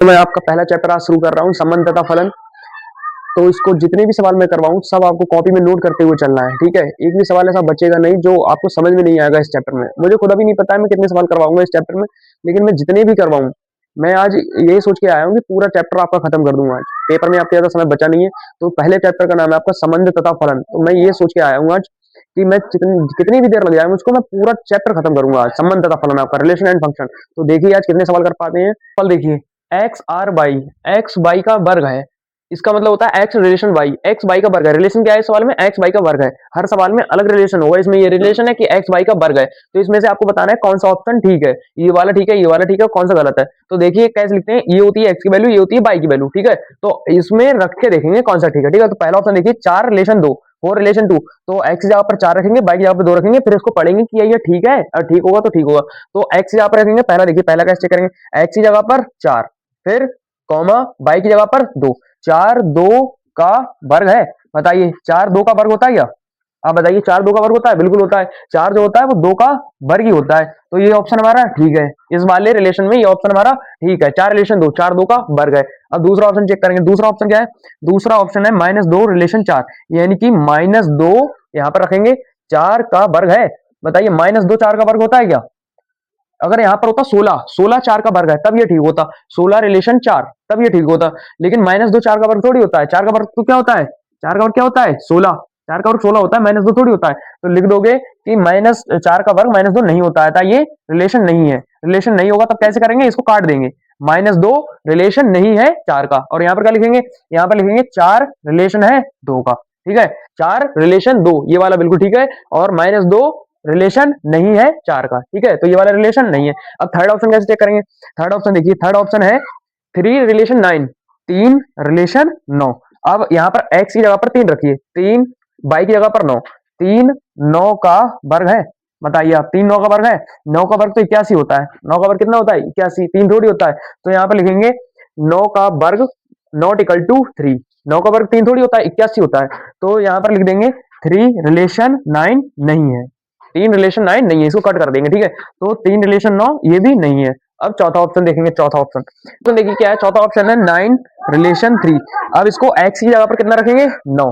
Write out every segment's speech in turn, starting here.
तो मैं आपका पहला चैप्टर आज शुरू कर रहा हूँ, संबंध तथा फलन। तो इसको जितने भी सवाल मैं करवाऊँ सब आपको कॉपी में नोट करते हुए चलना है, ठीक है। एक भी सवाल ऐसा बचेगा नहीं जो आपको समझ में नहीं आएगा इस चैप्टर में। मुझे खुद अभी नहीं पता है मैं कितने सवाल करवाऊंगा इस चैप्टर में, लेकिन मैं जितने भी करवाऊँ, मैं आज यही सोच के आया हूँ कि पूरा चैप्टर आपका खत्म कर दूंगा आज। पेपर में आपके ज्यादा समय बचा नहीं है, तो पहले चैप्टर का नाम है आपका संबंध तथा फलन। तो मैं ये सोच के आया हूँ आज कि मैं कितनी भी देर लग जाए मुझको, मैं पूरा चैप्टर खत्म करूंगा आज। संबंध तथा फलन आपका रिलेशन एंड फंक्शन। तो देखिए आज कितने सवाल कर पाते हैं। फल देखिए, x R y, x y का वर्ग है। इसका मतलब होता है x relation y, x y का वर्ग है। रिलेशन क्या है इस सवाल में? एक्स वाई का वर्ग है। हर सवाल में अलग रिलेशन होगा, इसमें ये रिलेशन है कि एक्स वाई का वर्ग है। तो इसमें से आपको बताना है कौन सा ऑप्शन ठीक है, ये वाला ठीक है, ये वाला ठीक है, कौन सा गलत है। तो देखिए कैसे लिखते हैं, ये होती है एक्स की वैल्यू, ये होती है वाई की वैल्यू, ठीक है। तो इसमें रख के देखेंगे कौन सा ठीक है, ठीक है। तो पहला ऑप्शन देखिए, 4 रिलेशन 2, 4 रिलेशन 2। तो एक्स की जगह पर 4 रखेंगे, वाई की जगह पर 2 रखेंगे, फिर इसको पढ़ेंगे कि ये ठीक है, और ठीक होगा तो ठीक होगा। तो एक्स की जगह पर रखेंगे, पहला देखिए, पहला कैसे चेक करेंगे, एक्स की जगह पर 4, फिर कॉमा वाई की जगह पर 2, 4 2 का वर्ग है। बताइए 4 2 का वर्ग होता है क्या? आप बताइए 4 2 का वर्ग होता है? बिल्कुल होता है। 4 जो होता है वो 2 का वर्ग ही होता है। तो ये ऑप्शन हमारा ठीक है, इस वाले रिलेशन में ये ऑप्शन हमारा ठीक है। 4 रिलेशन 2, 4 2 का वर्ग है। अब दूसरा ऑप्शन चेक करेंगे, दूसरा ऑप्शन क्या है? दूसरा ऑप्शन है -2 रिलेशन 4, यानी कि -2 यहां पर रखेंगे, 4 का वर्ग है। बताइए -2 4 का वर्ग होता है क्या? अगर यहाँ पर होता 16, 16 4 का वर्ग है तब ये ठीक होता, 16 रिलेशन 4 तब ये ठीक होता। लेकिन -2 4 का वर्ग थोड़ी होता है, 4 का वर्ग तो क्या होता है, 4 का वर्ग क्या होता है 16, 4 का वर्ग 16 होता है, -2 थोड़ी होता है। तो लिख दोगे कि -4 का वर्ग -2 नहीं होता है, ये रिलेशन नहीं है। रिलेशन नहीं होगा तब कैसे करेंगे, इसको काट देंगे। -2 रिलेशन नहीं है 4 का, और यहाँ पर क्या लिखेंगे, यहाँ पर लिखेंगे 4 रिलेशन है 2 का, ठीक है। 4 रिलेशन 2 ये वाला बिल्कुल ठीक है, और -2 रिलेशन नहीं है 4 का, ठीक है। तो ये वाला रिलेशन नहीं है। अब थर्ड ऑप्शन कैसे चेक करेंगे? थर्ड ऑप्शन देखिए, थर्ड ऑप्शन है 3 रिलेशन 9, 3 रिलेशन 9। अब यहाँ पर x की जगह पर 3 रखिए, 3 y की जगह पर 9, 3 9 का वर्ग है। बताइए आप, 3 9 का वर्ग है, 9 का वर्ग तो 81 होता है, 9 का वर्ग कितना होता है 81, 3 थोड़ी होता है। तो यहाँ पर लिखेंगे 9 का वर्ग नॉट इक्वल टू 3, 9 का वर्ग 3 थोड़ी होता है, 81 होता है। तो यहाँ पर लिख देंगे 3 रिलेशन 9 नहीं है, 3 रिलेशन 9 नहीं है, इसको कट कर देंगे, ठीक है। तो 3 रिलेशन 9 ये भी नहीं है। अब चौथा ऑप्शन देखेंगे, चौथा ऑप्शन तो देखिए क्या है, चौथा ऑप्शन है 9 रिलेशन 3। अब इसको x की जगह पर कितना रखेंगे 9,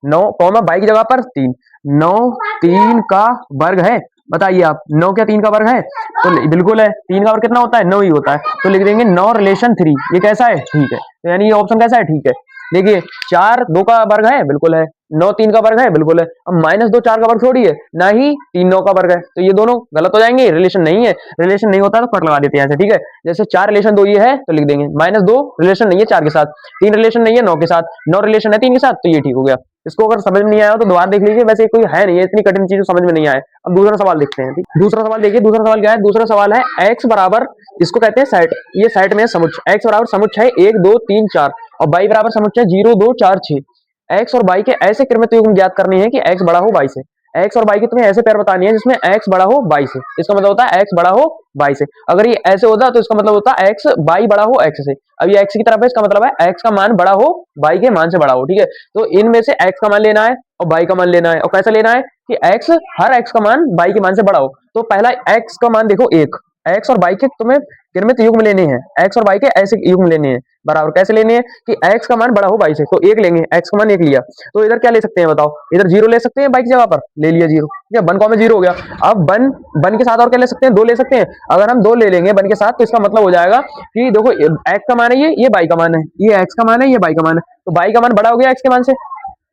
9 कॉमा y की जगह पर 3, 9 3 का वर्ग है। बताइए आप, 9 क्या 3 का वर्ग है? तो बिल्कुल है, 3 का वर्ग कितना होता है 9 ही होता है। तो लिख देंगे 9 रिलेशन 3, ये कैसा है ठीक है। तो यानी ये ऑप्शन कैसा है ठीक है। देखिए 4 2 का वर्ग है, बिल्कुल है। 9 3 का वर्ग है, बिल्कुल है। अब -2 4 का वर्ग थोड़ी है, ना ही 3 9 का वर्ग है, तो ये दोनों गलत हो जाएंगे, रिलेशन नहीं है। रिलेशन नहीं होता तो कट लगा देते हैं ऐसे, ठीक है। जैसे 4 रिलेशन 2 ये है तो लिख देंगे, -2 रिलेशन नहीं है 4 के साथ, 3 रिलेशन नहीं है 9 के साथ, 9 रिलेशन है 3 के साथ, तो ये ठीक हो गया। इसको अगर समझ में नहीं आया हो तो दोबारा देख लीजिए, वैसे कोई है नहीं है इतनी कठिन चीज समझ में नहीं आए। अब दूसरा सवाल देखते हैं, ठीक। दूसरा सवाल देखिए, दूसरा सवाल क्या है, दूसरा सवाल है x बराबर, इसको कहते हैं सेट, ये सेट में समुच्चय x बराबर समुच्चय है 1 2 3 4, और y बराबर समुच्चय 0 2 4 6। x और y के ऐसे क्रमित युग्म ज्ञात करनी है कि x बड़ा हो y से। x और y की तुम्हें ऐसे पैर बतानी है जिसमें x बड़ा हो y से, इसका मतलब होता है x बड़ा हो y से। अगर ये ऐसे होता तो इसका मतलब होता है x y बड़ा हो x से। अब ये x की तरफ है, इसका मतलब है x का मान बड़ा हो y के मान से बड़ा हो, ठीक है। तो इनमें से x का मान लेना है और y का मान लेना है, और कैसा लेना है कि x हर x का मान y के मान से बड़ा हो। तो पहला x का मान देखो 1, x और y के तुम्हें क्रमित युग्म लेने हैं, x और y के ऐसे युग्म लेने हैं बराबर। कैसे लेने हैं कि x का मान बड़ा हो y से, तो 1 लेंगे, x का मान 1 लिया। तो इधर क्या ले सकते हैं बताओ, इधर 0 ले सकते हैं y की जगह पर, ले लिया 0, ठीक है। 1 कॉमा 0 हो गया। अब 1 के साथ और क्या ले सकते हैं, 2 ले सकते हैं। अगर हम 2 ले लेंगे 1 के साथ तो इसका मतलब हो जाएगा कि देखो x का मान है, ये y का मान है, ये x का मान है, ये y का मान है। तो y का मान बड़ा हो गया x के मान से,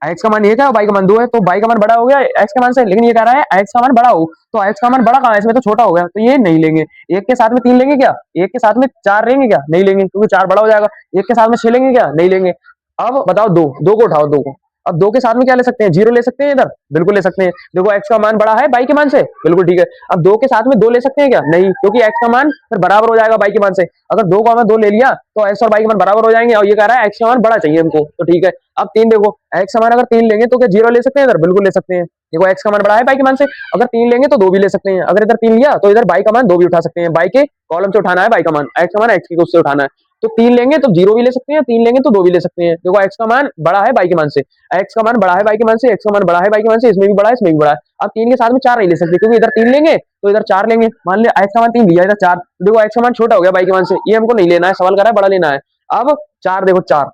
x का मान 1 है और y का मान 2 है, तो y का मान बड़ा हो गया x के मान से। लेकिन ये कह रहा है x का मान बड़ा हो, तो x का मान बड़ा कहाँ है, इसमें तो छोटा हो गया, तो ये नहीं लेंगे। 1 के साथ में 3 लेंगे क्या, 1 के साथ में 4 लेंगे क्या, नहीं लेंगे, क्योंकि 4 बड़ा हो जाएगा। 1 के साथ में 6 लेंगे क्या, नहीं लेंगे। अब बताओ 2 2 को उठाओ, 2 को। अब 2 के साथ में क्या ले सकते हैं, 0 ले सकते हैं इधर, बिल्कुल ले सकते हैं। देखो x का मान बड़ा है y के मान से, बिल्कुल ठीक है। अब 2 के साथ में 2 ले सकते हैं क्या, नहीं, क्योंकि x का मान फिर बराबर हो जाएगा y के मान से। अगर 2 का मान 2 ले लिया तो x और y के मान बराबर हो जाएंगे, और ये कह रहा है x का मान बड़ा चाहिए हमको, तो ठीक है। अब 3 देखो, x का मान अगर 3 लेंगे तो क्या 0 ले सकते हैं इधर, बिल्कुल ले सकते हैं। देखो x का मान बड़ा है y के मान से, अगर 3 लेंगे तो 2 भी ले सकते हैं। अगर इधर 3 लिया तो इधर y का मान 2 भी उठा सकते हैं, y के कॉलम से उठाना है y का मान, x का मान x की उससे उठाना है। तो 3 लेंगे तो 0 भी ले सकते हैं, 3 लेंगे तो 2 भी ले सकते हैं। देखो x का मान बड़ा है y के मान से, x का मान बड़ा है y के मान से, x का मान बड़ा है y के मान से, इसमें भी बड़ा है, इसमें भी बड़ा है। अब 3 के साथ में 4 नहीं ले सकते, क्योंकि इधर 3 लेंगे तो इधर 4 लेंगे। मान लिया x का मान 3 लिया, इधर 4, देखो x का मान छोटा हो गया y के मान से, ये हमको नहीं लेना है, सवाल कर रहा है बड़ा लेना है। अब 4, देखो 4,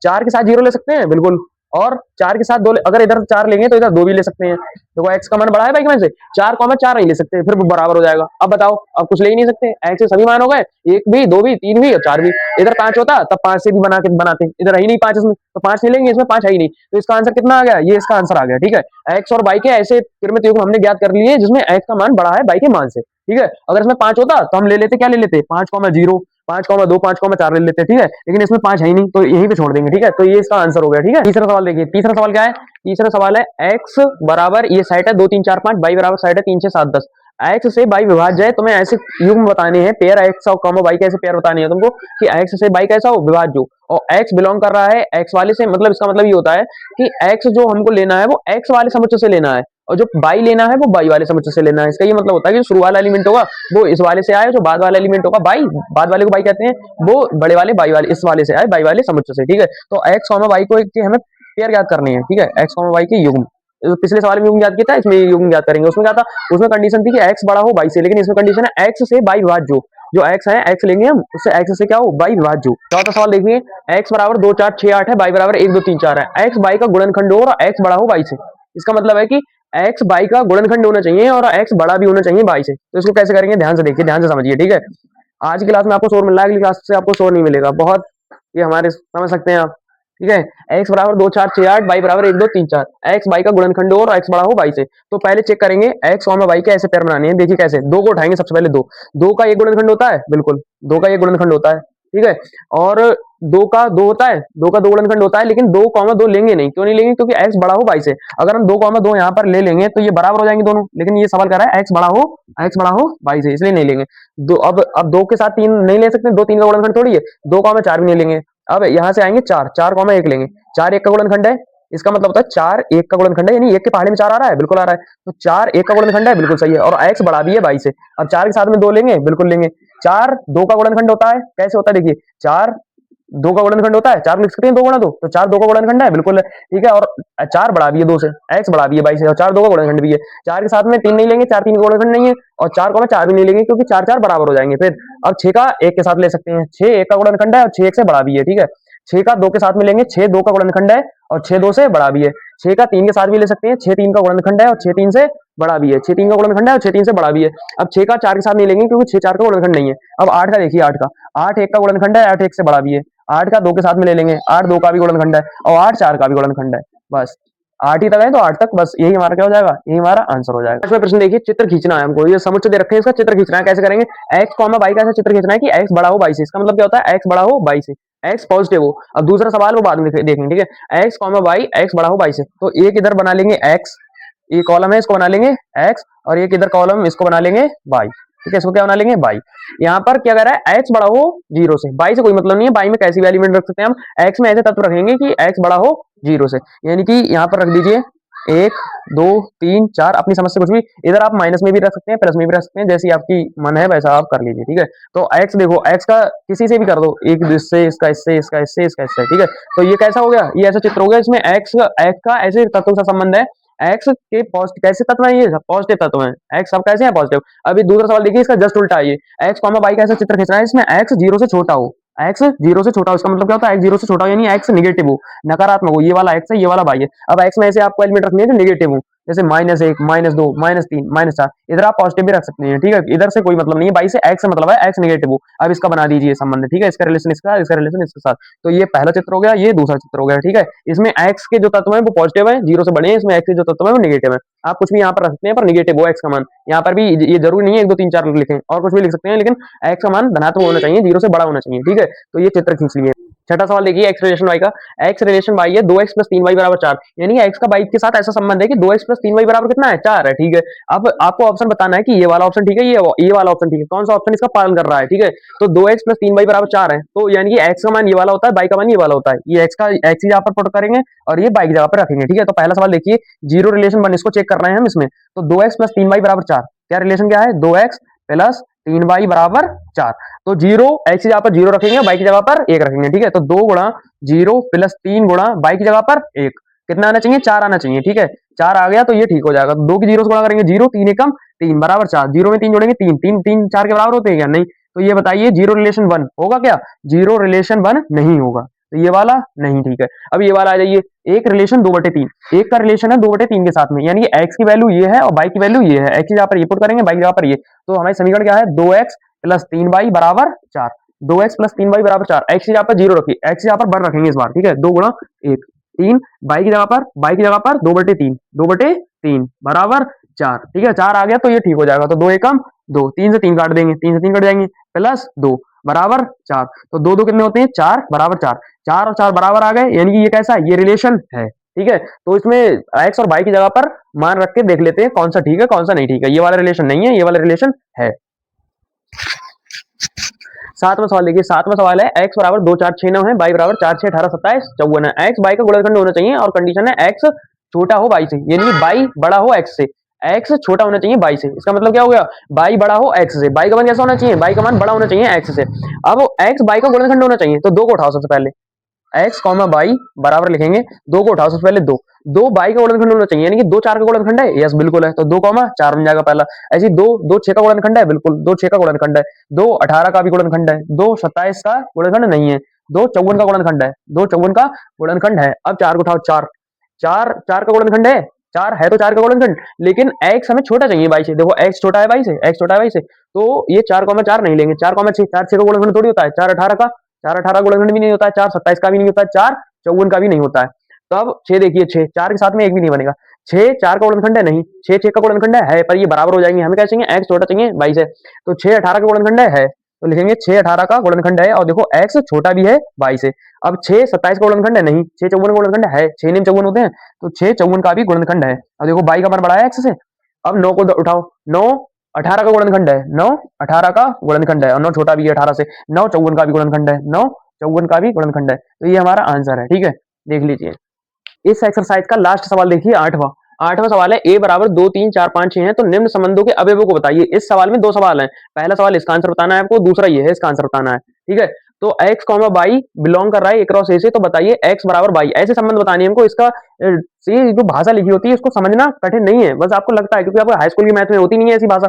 4 के साथ 0 ले सकते हैं बिल्कुल, और 4 के साथ 2, अगर इधर 4 लेंगे तो इधर 2 भी ले सकते हैं। देखो x का मान बड़ा है y के मान से, 4 4 नहीं ले सकते, फिर बराबर हो जाएगा। अब बताओ, अब कुछ ले ही नहीं सकते, x के सभी मान हो गए, 1 भी, 2 भी, 3 भी और 4 भी। इधर 5 होता तब 5 से भी बनाते, इधर है ही नहीं 5 इसमें, तो 5 नहीं लेंगे, इसमें 5 है ही नहीं, तो इसका आंसर कितना आ गया, ये इसका आंसर आ गया। ठीक है, x और y के ऐसे त्रिमित युग्म हमने ज्ञात कर लिए जिसमें x का मान बड़ा है y के मान से। ठीक है, अगर इसमें 5 होता तो हम ले लेते, क्या ले लेते, 5,0, 5,2, 5,4 ले लेते। ठीक है, लेकिन इसमें 5 है ही नहीं, तो यहीं पे छोड़ देंगे। ठीक है, तो ये इसका आंसर हो गया। ठीक है, तीसरा सवाल देखिए, तीसरा सवाल क्या है, तीसरा सवाल है x बराबर, ये साइड है 2 3 4 5, y बराबर साइड है 3 6 7 10, x से y विभाज्य है। तुम्हें ऐसे युग्म बताने हैं, पेयर x और कॉमा y के ऐसे पेयर बताने हैं तुमको कि x से y कैसा हो, विभाज्य हो, और x बिलोंग कर रहा है x वाले से, मतलब इसका मतलब ये होता है कि x जो हमको लेना है वो x वाले समुच्चय से लेना है, और जो बाई लेना है वो बाई वाले समुच्चय से लेना है। इसका ये मतलब होता है कि जो शुरू वाला एलिमेंट होगा वो इस वाले से आए, जो बाद वाला एलिमेंट होगा बाई, बाद वाले को बाई कहते हैं, वो बड़े वाले बाई वाले इस वाले से आए, बाई वाले समुच्चय से। ठीक है, तो x वाई को के हमें पेयर याद करनी है। ठीक है, x वाई के युग्म, पिछले सवाल में युग्म याद किया था, इसमें युग्म याद करेंगे। उसमें क्या था, उसमें कंडीशन थी कि x बड़ा हो बाई से, लेकिन इसमें कंडीशन है x से बाई विभाज्य हो, जो x है x लेंगे हम, उससे x से क्या हो, बाई विभाज्य हो। चौथा सवाल देखिए, x बराबर 2 4 6 8 है, बाई बराबर 1 2 3 4 है, x बाई का गुणनखंड हो और x बड़ा हो बाई से। इसका मतलब है कि x बाई का गुणनखंड होना चाहिए और x बड़ा भी होना चाहिए बाई से। तो इसको कैसे करेंगे, ध्यान से देखिए, ध्यान से समझिए। ठीक है, आज की क्लास में आपको शोर मिल रहा है, अगली क्लास से आपको शोर नहीं मिलेगा, बहुत ये हमारे समझ सकते हैं आप। ठीक है, x बराबर 2 4 6 8, बाई बराबर 1 2 3 4, x बाई का गुणनखंड हो और x बड़ा हो बाई से। तो पहले चेक करेंगे x और बाई के ऐसे पेयर बनाने हैं। देखिए कैसे, 2 को उठाएंगे, सबसे पहले 2 का एक गुणनखंड होता है, बिल्कुल 2 का एक गुणनखंड होता है। ठीक है, और 2 का 2 होता है, 2 का 2 गुणनखंड होता है, लेकिन 2,2 लेंगे नहीं, क्यों नहीं लेंगे, क्योंकि x बड़ा हो बाई से। अगर हम 2,2 यहाँ पर ले लेंगे तो ये बराबर हो जाएंगे दोनों, लेकिन ये सवाल कर रहा है x बड़ा हो बाई से, इसलिए नहीं लेंगे। दो, अब 2 के साथ 3 नहीं ले सकते, 2 3 का गुणनखंड थोड़ी है, 2,4 भी नहीं लेंगे। अब यहाँ से आएंगे 4 1 लेंगे, 4 1 का गुणनखंड है, इसका मतलब होता है 4 1 का गुणनखंड है, यानी 1 के पहाड़े में 4 आ रहा है, बिल्कुल आ रहा है, तो 4 1 का गुणनखंड है, बिल्कुल सही है, और x बड़ा भी है बाई से। अब 4 के साथ में 2 लेंगे, बिल्कुल लेंगे। 4 2 का गुणनखंड होता है, कैसे होता है देखिए, 4 2 का गुणनखंड होता है, 4 लिख सकते हैं 2 गुणा 2, तो 4 2 का गुणनखंड है, बिल्कुल है। ठीक है, और 4 बड़ा भी है 2 से, x बड़ा भी है बाई से, और 4 2 का गुणनखंड भी है। 4 के साथ में 3 नहीं लेंगे, 4 3 का गुणनखंड नहीं है, और 4,4 भी नहीं लेंगे, क्योंकि 4 4 बराबर हो जाएंगे। फिर अब 6 का 1 के साथ ले सकते हैं, 6 1 का गुणनखंड है और 6 1 से बड़ा भी है। ठीक है, 6 का 2 के साथ में लेंगे, 6 2 का गुणनखंड है और 6 2 से बड़ा भी है। 6 का 3 के साथ भी ले सकते हैं, 6 3 का गुणनखंड है और 6 3 से बड़ा भी है, 6 3 का गुणनखंड है और 6 3 से बड़ा भी है। अब 6 का 4 के साथ नहीं लेंगे, क्योंकि 6 4 का गुणनखंड नहीं है। अब 8 का देखिए, 8 1 का गुणनखंड है, 8 1 से बड़ा भी है। 8 का 2 के साथ में ले लेंगे, 8 2 का भी गुणनखंड है और 8 4 का भी गुणनखंड है। बस 8 ही तक है, तो 8 तक, बस यही हमारा क्या हो जाएगा, यही हमारा आंसर हो जाएगा। इसमें प्रश्न देखिए, चित्र खींचना है हमको, ये समुच्चय दे रखे हैं, इसका चित्र खींचना है। कैसे करेंगे, x बाई का ऐसा चित्र खींचना है कि x बड़ा हो बाई से। इसका मतलब क्या होता है, x बड़ा हो बाई से, x पॉजिटिव हो। अब दूसरा सवाल वो बाद में देखेंगे। ठीक है, x बाई, x बड़ा हो बाई से, तो एक इधर बना लेंगे x, ये कॉलम है, इसको बना लेंगे x, और एक इधर कॉलम, इसको बना लेंगे y। ठीक है, इसको क्या बना लेंगे, बाई। यहाँ पर क्या कर रहा है, x बड़ा हो 0 से, बाई से कोई मतलब नहीं है, बाई में कैसी भी एलिमेंट रख सकते हैं हम, x में ऐसे तत्व रखेंगे कि x बड़ा हो 0 से, यानी कि यहाँ पर रख दीजिए 1 2 3 4, अपनी समझ से कुछ भी, इधर आप माइनस में भी रख सकते हैं, प्लस में भी रख सकते हैं, जैसी आपकी मन है वैसा आप कर लीजिए। ठीक है, तो x देखो, x का किसी से भी कर दो, एक इससे, इसका इससे, इसका इससे, इसका इससे। ठीक है, तो ये कैसा हो गया, ये ऐसा चित्र हो गया, इसमें x का ऐसे तत्व से संबंध है, x के पॉजिटिव कैसे तत्व है, ये पॉजिटिव तत्व है, x सब कैसे है, पॉजिटिव। अभी दूसरा सवाल देखिए, इसका जस्ट उल्टा है, ये x बाई का ऐसा चित्र खींचना है, इसमें x 0 से छोटा हो, x 0 से छोटा हो, इसका मतलब क्या होता है, x 0 से छोटा हो, यानी x नेगेटिव हो, नकारात्मक हो, ये वाला x है, ये वाला बाई है। अब x में ऐसे आपको एलिमेंट रखने हैं जो नेगेटिव हो, जैसे -1 -2 -3 -4, इधर आप पॉजिटिव भी रख सकते हैं। ठीक है, इधर से कोई मतलब नहीं है, बाई से x से मतलब है x नेगेटिव हो। अब इसका बना दीजिए संबंध। ठीक है, इसका रिलेशन इसका, इसका रिलेशन इसके साथ, तो ये पहला चित्र हो गया, ये दूसरा चित्र हो गया। ठीक है, इसमें x के जो तत्व है वो पॉजिटिव है, 0 से बड़े हैं, इसमें x के जो तत्व है वो नेगेटिव है। आप कुछ भी यहाँ पर रख सकते हैं, पर नेगेटिव हो x का मान, यहाँ पर भी ये जरूरी नहीं है 1 2 3 4 लिखें, और कुछ भी लिख सकते हैं, लेकिन x का मान धनात्मक होना चाहिए, 0 से बड़ा होना चाहिए। ठीक है, तो ये चित्र खींच लिए। छठा सवाल देखिए, x रिलेशन y का, x रिलेशन y है 2x + 3y = 4, यानी x का y के साथ ऐसा संबंध है कि 2x + 3y = कितना है, 4 है। ठीक है, अब आपको ऑप्शन बताना है कि ये वाला ऑप्शन ठीक है, ये वाला ऑप्शन ठीक है, कौन सा ऑप्शन इसका पालन कर रहा है। ठीक है, तो 2x + 3y = 4 है, तो यानी कि x का मान ये वाला होता है, y का मान ये वाला होता है, ये x ही यहाँ पर पुट करेंगे और ये y की जगह पर रखेंगे। ठीक है, तो पहला सवाल देखिए, जीरो रिलेशन 1, इसको चेक कर रहे हैं हम इसमें, तो 2x + 3y = 4, क्या रिलेशन क्या है, 2x + 3y = 4। तो जीरो एक्स की जगह पर जीरो रखेंगे, बाई की जगह पर एक रखेंगे, ठीक है। तो 2 गुणा 0 प्लस 3 गुणा बाई की जगह पर एक, कितना आना चाहिए, 4 आना चाहिए, ठीक है। 4 आ गया तो ये ठीक हो जाएगा। 2 की जीरो से गुणा करेंगे, जीरो, 3 एकम 3 बराबर 4, जीरो में 3 जोड़ेंगे 3, 3 3 4 के बराबर होते हैं क्या, नहीं। तो ये बताइए जीरो रिलेशन वन होगा क्या, जीरो रिलेशन वन नहीं होगा, तो ये वाला नहीं, ठीक है। अब ये वाला आ जाइए, एक रिलेशन 2/3, एक का रिलेशन है 2/3 के साथ में, यानी कि एक्स की वैल्यू ये है और बाई की वैल्यू ये है, एक्स की जगह पर ये पुट करेंगे, बाई की जगह पर ये, तो हमारी समीकरण क्या है, 2x प्लस 3y बराबर 4, 2x प्लस 3y बराबर 4, एक्स की जगह पर जीरो रखिए, एक्स की जगह पर वन रखेंगे इस बार, ठीक है। 2 गुणा 1 3, बाई की जगह पर 2/3, 2/3 बराबर 4, ठीक है। 4 आ गया तो ये ठीक हो जाएगा, तो 2 एकम 2, 3 से 3 काट देंगे, 3 से 3 कट जाएंगे, प्लस 2 बराबर 4, तो दो दो कितने होते हैं, 4 बराबर 4, 4 और 4 बराबर आ गए, यानी कि ये कैसा है, ये रिलेशन है, ठीक है। तो इसमें एक्स और बाई की जगह पर मान रख के देख लेते हैं कौन सा ठीक है कौन सा नहीं ठीक है, ये वाला रिलेशन नहीं है, ये वाला रिलेशन है। सातवां सवाल देखिए, सातवां सवाल है एक्स बराबर 2 4 6 9 है, बाई बराबर 4 6 18 27 54 है, एक्स बाई का गुणनखंड होना चाहिए और कंडीशन है एक्स छोटा हो बाई से, यानी कि बाई बड़ा हो एक्स से, एक्स छोटा होना चाहिए बाई से, इसका मतलब क्या हो गया, बाई बड़ा हो एक्स से, बाई का मान कैसा होना चाहिए, बाई का मान बड़ा होना चाहिए एक्स से। अब एक्स बाई का गुणनखंड होना चाहिए, तो दो को उठाओ सबसे पहले, एक्स कॉमा बाई बराबर लिखेंगे, दो को उठाओ सबसे पहले, दो, दो बाई का गुणनखंड होना चाहिए, यानी कि 2 4 का गुणनखंड है, यस बिल्कुल है, तो 2 4 बन जाएगा पहला। ऐसे ही 2 2 6 का गुणनखंड है, बिल्कुल 2 6 का गुणनखंड है, 2 18 का भी गुणनखंड है, 2 27 का गुणनखंड नहीं है, 2 54 का गुणनखंड है, 2 54 का गुणनखंड है। अब 4 को उठाओ, 4 4 4 का गुणनखंड है, 4 है तो 4 का गुणनखंड, लेकिन एक्स हमें छोटा चाहिए बाई से, देखो एक्स छोटा है बाई से, एक्स छोटा है बाई से, तो ये 4 4 नहीं लेंगे, 4 6 4 6 का गुणनखंड थोड़ी होता है, 4 18 का, 4 18 गुणनखंड भी नहीं होता है, 4 27 का भी नहीं होता है, 4 54 का भी नहीं होता है। तो अब 6 देखिए, 6 4 के साथ में एक भी नहीं बनेगा, 6 4 का गुणनखंड है नहीं, 6 6 का गुणनखंड है पर ये बराबर हो जाएंगे, हमें क्या चाहिए, एक्स छोटा चाहिए बाई से, तो 6 18 का गुणनखंड है, तो लिखेंगे 6 18 का गुणनखंड है, और देखो एक्स छोटा भी है बाई से। अब 6 27 का गुणनखंड है नहीं, 6 54 का गुणनखंड है, 6 निम 54 होते हैं, तो 6 54 का भी गुणनखंड है। अब देखो बाई का मान बड़ा है एक्स से। अब 9 को उठाओ, 9 18 का गुणनखंड है, 9 18 का गुणनखंड है, और 9 छोटा भी है 18 से, 9 54 का भी गुणनखंड है, 9 54 का भी गुणनखंड है, तो ये हमारा आंसर है, ठीक है। देख लीजिए इस एक्सरसाइज का लास्ट सवाल देखिए, आठवां, आठवां सवाल है ए बराबर 2 3 4 5 6 है, तो निम्न संबंधों के अवयवों को बताइए। इस सवाल में दो सवाल हैं, पहला सवाल इसका आंसर बताना है आपको, दूसरा ये है इसका आंसर बताना है, ठीक है। तो एक्स कॉमा बाई बिलोंग कर रहा है ए क्रॉस ए से, तो बताइए एक्स बराबर बाई, ऐसे संबंध बताने हैं हमको। इसका से जो भाषा लिखी होती है इसको समझना कठिन नहीं है, बस आपको लगता है क्योंकि आपको हाई स्कूल की मैथ में होती नहीं है ऐसी भाषा।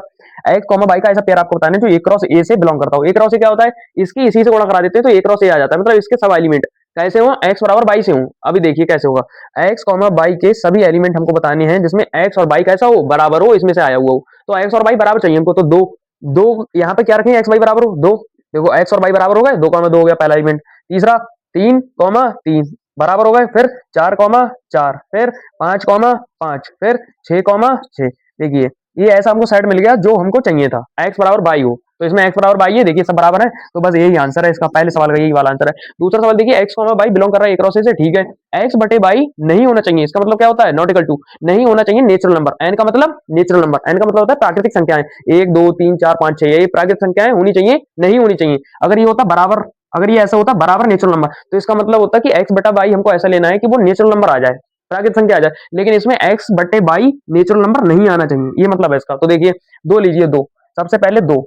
एक्स कॉमा बाई का ऐसा पेयर आपको बताना है जो ए क्रॉस ए से बिलोंग करता हो। ए क्रॉस ए क्या होता है, इसकी इसी से गुणा करा देते हैं तो ए क्रॉस ए आ जाता है, मतलब इसके सब एलिमेंट कैसे हो, एक्स बराबर बाई से हूं। अभी देखिए कैसे होगा, एक्स कॉमा बाई के सभी एलिमेंट हमको बताने हैं जिसमें एक्स और बाई कैसा हो, बराबर हो, इसमें से आया हुआ हो। तो एक्स और बाई बराबर चाहिए हमको, तो दो, दो यहाँ पे क्या रखेंगे, एक्स बाई बराबर हो दो, देखो एक्स और बाई बराबर हो गए, 2 कॉमा 2 हो गया पहला एलिमेंट। तीसरा 3 कॉमा 3 बराबर हो गए, फिर 4 कॉमा 4, फिर 5 कॉमा 5, फिर 6 कॉमा 6। देखिए ये ऐसा हमको सेट मिल गया जो हमको चाहिए था, एक्स बराबर बाई हो, तो इसमें एक्स बराबर बाई है, देखिए सब बराबर है, तो बस यही आंसर है इसका, पहले सवाल का यही वाला आंसर है। दूसरा सवाल देखिए, एक्स कॉमा बाई बिलोंग कर रहा है ए क्रॉस ए से, ठीक है। एक्स बटे बाई नहीं होना चाहिए, इसका मतलब क्या होता है, नॉट इक्वल टू, नहीं होना चाहिए नेचुरल नंबर, एन का मतलब नेचुरल नंबर, एन का मतलब होता है प्राकृतिक संख्याएं, 1 2 3 4 5 6, ये प्राकृतिक संख्याएं होनी चाहिए, नहीं होनी चाहिए। अगर ये होता बराबर, अगर ये ऐसा होता बराबर नेचुरल नंबर, तो इसका मतलब होता है कि एक्स बटा बाई हमको ऐसा लेना है कि वो नेचुरल नंबर आ जाए, प्राकृतिक संख्या आ जाए, लेकिन इसमें एक्स बटे बाई नेचुरल नंबर नहीं आना चाहिए, ये मतलब है इसका। तो देखिए दो लीजिए, दो, सबसे पहले दो,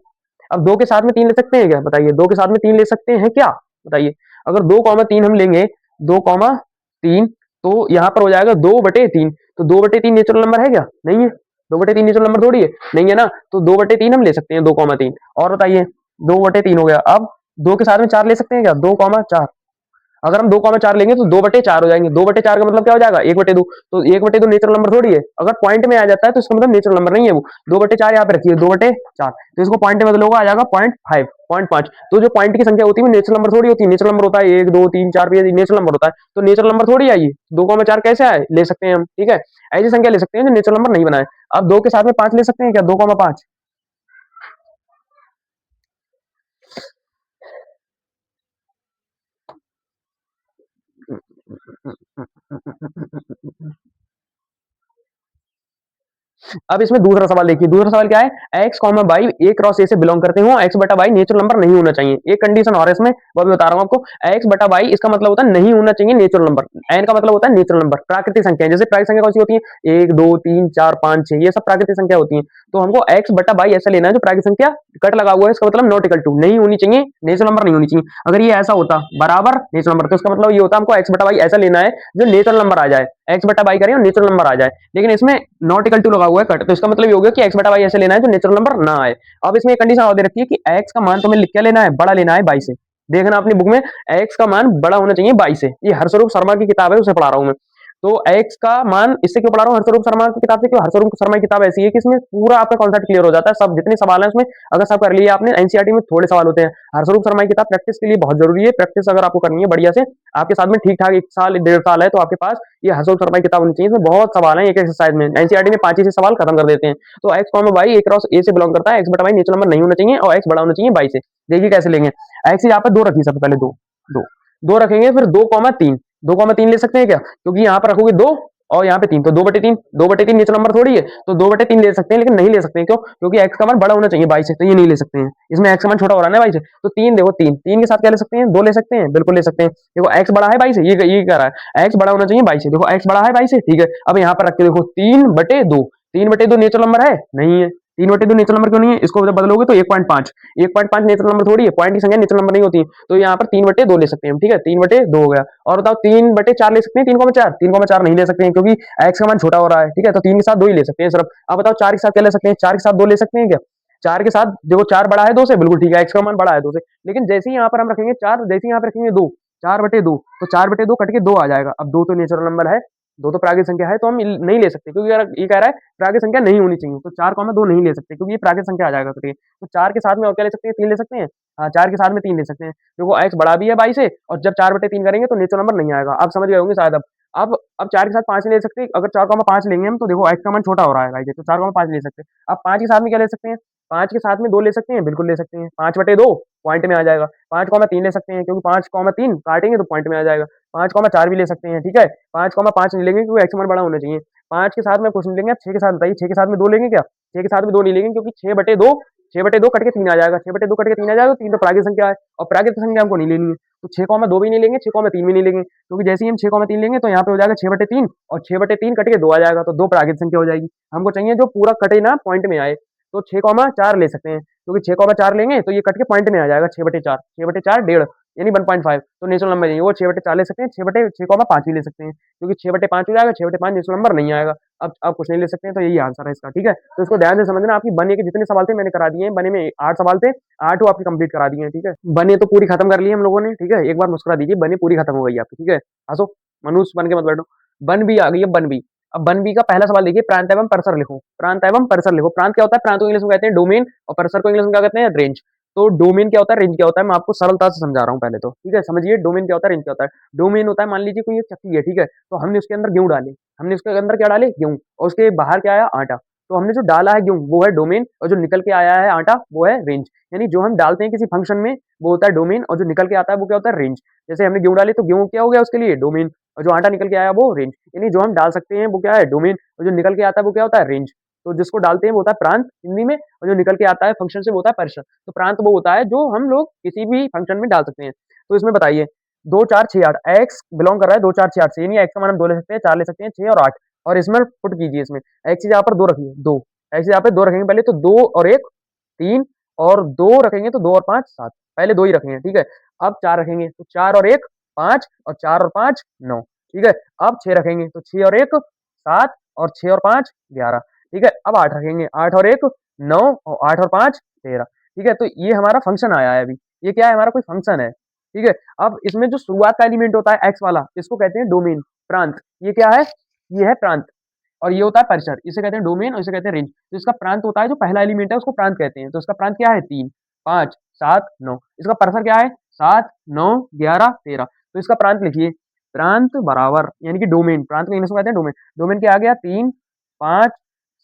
अब दो के साथ में तीन ले सकते हैं क्या, बताइए, दो के साथ में तीन ले सकते हैं क्या, बताइए। अगर 2 कॉमा 3 हम लेंगे, 2 कॉमा 3, तो यहाँ पर हो जाएगा 2/3, तो 2/3 नेचुरल नंबर है क्या, नहीं है, 2/3 नेचुरल नंबर थोड़ी है, नहीं है ना, तो 2/3 हम ले सकते हैं, 2 कॉमा 3, और बताइए 2/3 हो गया। अब दो के साथ में चार ले सकते हैं क्या, 2 कॉमा 4, अगर हम 2 कॉमा 4 लेंगे तो 2/4 हो जाएंगे, 2/4 का मतलब क्या हो जाएगा, 1/2, तो 1/2 नेचुरल नंबर थोड़ी है, अगर पॉइंट में आ जाता है तो इसका मतलब नेचुरल नंबर नहीं है वो। 2/4 यहाँ पे रखिए, 2/4, तो इसको पॉइंट में बदलोगा, आ जाएगा 0.5, 0.5, तो जो पॉइंट की संख्या होती है वो नेचुरल नंबर थोड़ी होती है, नेचुरल नंबर होता है 1 2 3 4 भी नेचुरल नंबर होता है, तो नेचुरल नंबर थोड़ी आई, 2,4 कैसे आए, ले सकते हैं हम, ठीक है। ऐसी संख्या ले सकते हैं जो नेचुरल नंबर नहीं बनाए। अब दो के साथ में 5 ले सकते हैं क्या, 2,5, अब इसमें दूसरा सवाल देखिए, दूसरा सवाल क्या है, x comma y A cross A से बिलोंग करते हो, एक्स बटा वाई नेचुरल नंबर नहीं होना चाहिए। एक कंडीशन और है इसमें, वो भी बता रहा हूं आपको। एक्स बटा वाई इसका मतलब होता है नहीं होना चाहिए नेचुरल नंबर, एन का मतलब होता है नेचुरल नंबर, प्राकृतिक संख्या। जैसे प्राकृतिक संख्या कौन सी होती है, 1 2 3 4 5 6, ये सब प्राकृतिक संख्या होती है। तो हमको एक्स बटा वाई ऐसा लेना है जो प्राकृतिक संख्या कट लगा हुआ है, इसका मतलब नॉट इक्वल टू, नहीं होनी चाहिए, नेचुरल नंबर नहीं होनी चाहिए। अगर ये ऐसा होता बराबर नेचुरल नंबर, तो इसका मतलब ये होता हमको एक्स बटा वाई ऐसा लेना है जो नेचुरल नंबर आ जाए, एक्स बटा वाई करें और नेचुरल नंबर आ जाए। लेकिन इसमें नॉट इक्वल टू लगा हुआ है कट, तो इसका मतलब ये हो गया कि एक्स बटा वाई ऐसे लेना है जो नेचुरल नंबर ना आए। अब इसमें एक कंडीशन और दे रखी है कि एक्स का मान तुम्हें लिख के लेना है, बड़ा लेना है बाई से। देखना अपनी बुक में, एक्स का मान बड़ा होना चाहिए बाई से। ये हरस्वरूप शर्मा की किताब है, उसे पढ़ा रहा हूं मैं। तो एक्स का मान इससे क्यों पढ़ा रहा हूँ, हरस्वरूप शर्मा की किताब से, क्यों, हरस्वरूप शर्मा की किताब ऐसी है कि इसमें पूरा आपका कॉन्सेप्ट क्लियर हो जाता है, सब जितने सवाल हैं उसमें अगर सब कर लिए आपने, एनसीईआरटी में थोड़े सवाल होते हैं। हरस्वरूप शर्मा की किताब प्रैक्टिस के लिए बहुत जरूरी है, प्रैक्टिस अगर आपको करनी है बढ़िया से, आपके साथ में ठीक ठाक 1 साल 1.5 साल है तो आपके पास ये हरस्वरूप शर्मा की किताब होनी चाहिए। इसमें बहुत सवाल है एक एक्सरसाइज में, एनसीईआरटी में 5 ही से सवाल खत्म कर देते हैं। तो एक्स कॉमा वाई एक क्रॉस ए से बिलोंग करता है, एक्स बटा वाई नेचुरल नंबर नहीं होना चाहिए और एक्स बड़ा होना चाहिए बाई से। देखिए कैसे लेंगे, एक्स यहाँ पर दो रखिए, सबसे पहले दो दो दो रखेंगे, फिर 2,3, 2,3 ले सकते हैं क्या, क्योंकि यहाँ पर रखोगे 2 और यहाँ पे 3, तो 2/3, 2/3 नेचुरल नंबर थोड़ी है, तो 2/3 ले सकते हैं, लेकिन नहीं ले सकते हैं क्यों, क्योंकि एक्स का मान बड़ा होना चाहिए 22 से, तो ये नहीं ले सकते हैं, इसमें एक्स का मान छोटा हो रहा है ना 22 से। तो 3 देखो, 3 के साथ क्या ले सकते हैं, 2 ले सकते हैं, बिल्कुल ले सकते हैं। देखो एक्स बड़ा है 22 से, ये कह रहा है एक्स बड़ा होना चाहिए 22 से, देखो एक्स बड़ा है 22 से, ठीक है। अब यहाँ पर रख के देखो 3/2, 3/2 नेचुरल नंबर है नहीं है, 3/2 नेचुरल नंबर क्यों नहीं है, इसको जब बदलोगे तो 1.5, 1.5 नेचुरल नंबर थोड़ी है, पॉइंट की संख्या नेचुरल नंबर नहीं होती, तो यहाँ पर 3/2 ले सकते हैं, ठीक है, 3/2 हो गया। और बताओ 3/4 ले सकते हैं, 3,4, 3,4 नहीं ले सकते हैं क्योंकि एक्स का मान छोटा हो रहा है, ठीक है, तो 3 के साथ 2 ही ले सकते हैं सिर्फ। अब बताओ 4 के साथ क्या ले सकते हैं, 4 के साथ 2 ले सकते हैं क्या, 4 के साथ देखो 4 बड़ा है 2 से, बिल्कुल ठीक है, एक्स का मान बड़ा है 2 से, लेकिन जैसे ही यहाँ पर हम रखेंगे 4, जैसे ही यहाँ पर रखेंगे 2, 4/2, तो 4/2 कट के 2 आ जाएगा। अब 2 तो नेचुरल नंबर है, 2 तो प्राकृतिक संख्या है, तो हम नहीं ले सकते, क्योंकि अगर ये कह रहा है प्राकृतिक संख्या नहीं होनी चाहिए, तो 4,2 नहीं ले सकते क्योंकि ये प्राकृतिक संख्या आ जाएगा कटिए। तो 4 के साथ में और क्या ले सकते हैं, 3 ले सकते हैं, हाँ 4 के साथ में 3 ले सकते हैं। देखो एक्स बड़ा भी है 22 से, और जब 4/3 करेंगे तो नेचुरल नंबर नहीं आएगा, आप समझ गए होंगे शायद। अब 4 के साथ 5 ले सकते हैं, अगर 4,5 लेंगे हम तो देखो एक्स का मान छोटा हो रहा है भाई, तो 4,5 ले सकते हैं। अब 5 के साथ में क्या ले सकते हैं, 5 के साथ में 2 ले सकते हैं, बिल्कुल ले सकते हैं, 5/2 पॉइंट में आ जाएगा। 5,3 ले सकते हैं क्योंकि 5,3 काटेंगे तो पॉइंट में आ जाएगा। 5,4 भी ले सकते हैं, ठीक है। 5,5 नहीं लेंगे क्योंकि एक्स मान बड़ा होना चाहिए। 5 के साथ में कुछ नहीं लेंगे, 6 के साथ बताइए, 6 के साथ में 2 लेंगे क्या, 6 के साथ में 2 नहीं लेंगे क्योंकि 6/2 कट के 3 आ जाएगा, 6/2 कट के 3 आ जाएगा, 3 तो प्राकृतिक संख्या है और प्राकृतिक संख्या हमको नहीं लेनी है, तो 6,2 भी नहीं लेंगे, 6,3 भी नहीं लेंगे, क्योंकि जैसे ही हम 6,3 लेंगे तो यहाँ पे हो जाएगा 6/3 और 6/3 कट के 2 आ जाएगा, तो 2 प्राकृतिक संख्या हो जाएगी। हमको चाहिए जो पूरा कटे ना पॉइंट में आए, तो 6,4 ले सकते हैं, क्योंकि 6,4 लेंगे तो ये कट के पॉइंट में आ जाएगा 6/4, 6/4 1.5 यानी 1.5, तो नेचुरल नंबर नहीं, वो 6/4 ले सकते हैं, 6/5 भी ले सकते हैं, क्योंकि 6/5 हो जाएगा, 6/5 नेचुरल नंबर नहीं आएगा। अब कुछ नहीं ले सकते हैं, तो यही आंसर है इसका, ठीक है। तो इसको ध्यान से समझना, आपकी बने के जितने सवाल थे मैंने करा दिए हैं, बने में 8 सवाल थे, 8 आपके कंप्लीट करा दिए हैं, ठीक है। बने तो पूरी खत्म कर ली हम लोगों ने, ठीक है, एक बार मुस्कुरा दीजिए, बने पूरी खत्म हो गई आपकी, ठीक है। हंसो, मनुष्य बन के मत बैठो। बन भी आ गई है, बन भी। अब बन बी का पहला सवाल देखिए, प्रांत एवं परिसर लिखो, प्रांत एवं परिसर लिखो। प्रांत क्या होता है, प्रांत को इंग्लिश में कहते हैं डोमेन, और परिसर को इंग्लिश में क्या कहते हैं, रेंज। तो डोमेन क्या होता है, रेंज क्या होता है, मैं आपको सरलता से समझा रहा हूँ पहले तो, ठीक है, समझिए डोमेन क्या होता है, रेंज क्या होता है। डोमेन होता है, मान लीजिए कोई एक चक्की है, ठीक है, तो हमने उसके अंदर गेहूं डाले, हमने उसके अंदर क्या डाले, गेहूं, और उसके बाहर क्या आया, आटा। तो हमने जो डाला है गेहूं वो है डोमेन, और जो निकल के आया है आटा वो है रेंज। यानी जो हम डालते हैं किसी फंक्शन में वो होता है डोमेन, और जो निकल के आता है वो क्या होता है, रेंज। जैसे हमने गेहूं डाली तो गेहूं क्या हो गया उसके लिए, डोमेन, और जो आटा निकल के आया वो रेंज। यानी जो हम डाल सकते हैं वो क्या है, डोमेन, और जो निकल के आता है वो क्या होता है, रेंज। तो जिसको डालते हैं वो होता है प्रांत हिंदी में, और जो निकल के आता है फंक्शन से वो होता है परिसर। तो प्रांत वो होता है जो हम लोग किसी भी फंक्शन में डाल सकते हैं। तो इसमें बताइए 2 4 6 8, एक्स बिलोंग कर रहा है 2 4 6 8 से, यानी एक्स का मान हम 2 ले सकते हैं, 4 ले सकते हैं, 6 और 8, और इसमें पुट कीजिए, इसमें एक्स की जगह पर 2 रखिए, 2 एक्स की जगह पे 2 रखेंगे पहले, तो 2 और 1 3, और 2 रखेंगे तो 2 और 5 7, पहले 2 ही रखेंगे, ठीक है। अब 4 रखेंगे तो 4 और 1 5, और 4 और 5 9, ठीक है। अब 6 रखेंगे तो 6 और 1 7, और 6 और 5 11, ठीक है। अब 8 रखेंगे, 8 और 1 9, और 8 और 5 13, ठीक है। तो ये हमारा फंक्शन आया है अभी, ये क्या है, हमारा कोई फंक्शन है, ठीक है। अब इसमें जो शुरुआत का एलिमेंट होता है एक्स वाला, इसको कहते हैं डोमेन, प्रांत। ये क्या है, ये है प्रांत, और ये होता है परिसर, इसे कहते हैं डोमेन और इसे कहते हैं रेंज। तो इसका प्रांत होता है जो पहला एलिमेंट है उसको प्रांत कहते हैं। तो इसका प्रांत क्या है, 3 5 7 9। इसका परिसर क्या है, 7 9 11 13। तो इसका प्रांत लिखिए, प्रांत बराबर, यानी कि डोमेन, प्रांत को इंग्लिश में कहते हैं डोमेन, डोमेन क्या आ गया, 3 5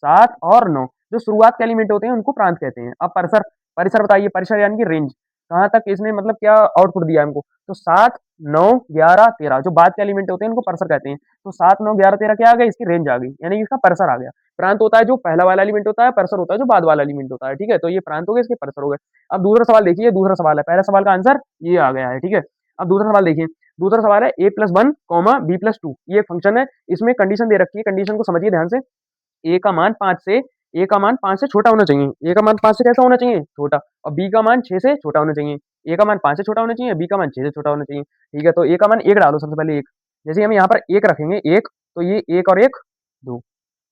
7 और 9। जो शुरुआत के एलिमेंट होते हैं उनको प्रांत कहते हैं। अब परिसर, परिसर बताइए, परिसर यानी कि रेंज, कहाँ तक इसने मतलब क्या आउटपुट दिया है हमको, तो 7 9 11 13 जो बाद के एलिमेंट होते हैं उनको परिसर कहते हैं। तो 7 9 11 13 क्या आ गया, इसकी रेंज आ गई, यानी कि इसका परिसर आ गया। प्रांत होता है जो पहला वाला एलिमेंट होता है, परसर होता है जो बाद वाला एलिमेंट होता है, ठीक है। तो ये प्रांत हो गए, इसके परसर हो गए। अब दूसरा सवाल देखिए, दूसरा सवाल है, पहला सवाल का आंसर ये आ गया है, ठीक है। अब दूसरा सवाल देखिए, दूसरा सवाल है a+1, b+2, ये फंक्शन है। इसमें कंडीशन दे रखी है, कंडीशन को समझिए ध्यान से। ए का मान 5 से ए का मान 5 से छोटा होना चाहिए। ए का मान 5 से कैसा होना चाहिए? छोटा। और बी का मान 6 से छोटा होना चाहिए। ए का मान 5 से छोटा होना चाहिए, बी का मान 6 से छोटा होना चाहिए। ठीक है, तो ए का मान 1 डालो सबसे पहले 1। जैसे हम यहाँ पर 1 रखेंगे 1, तो ये 1 और 1 2।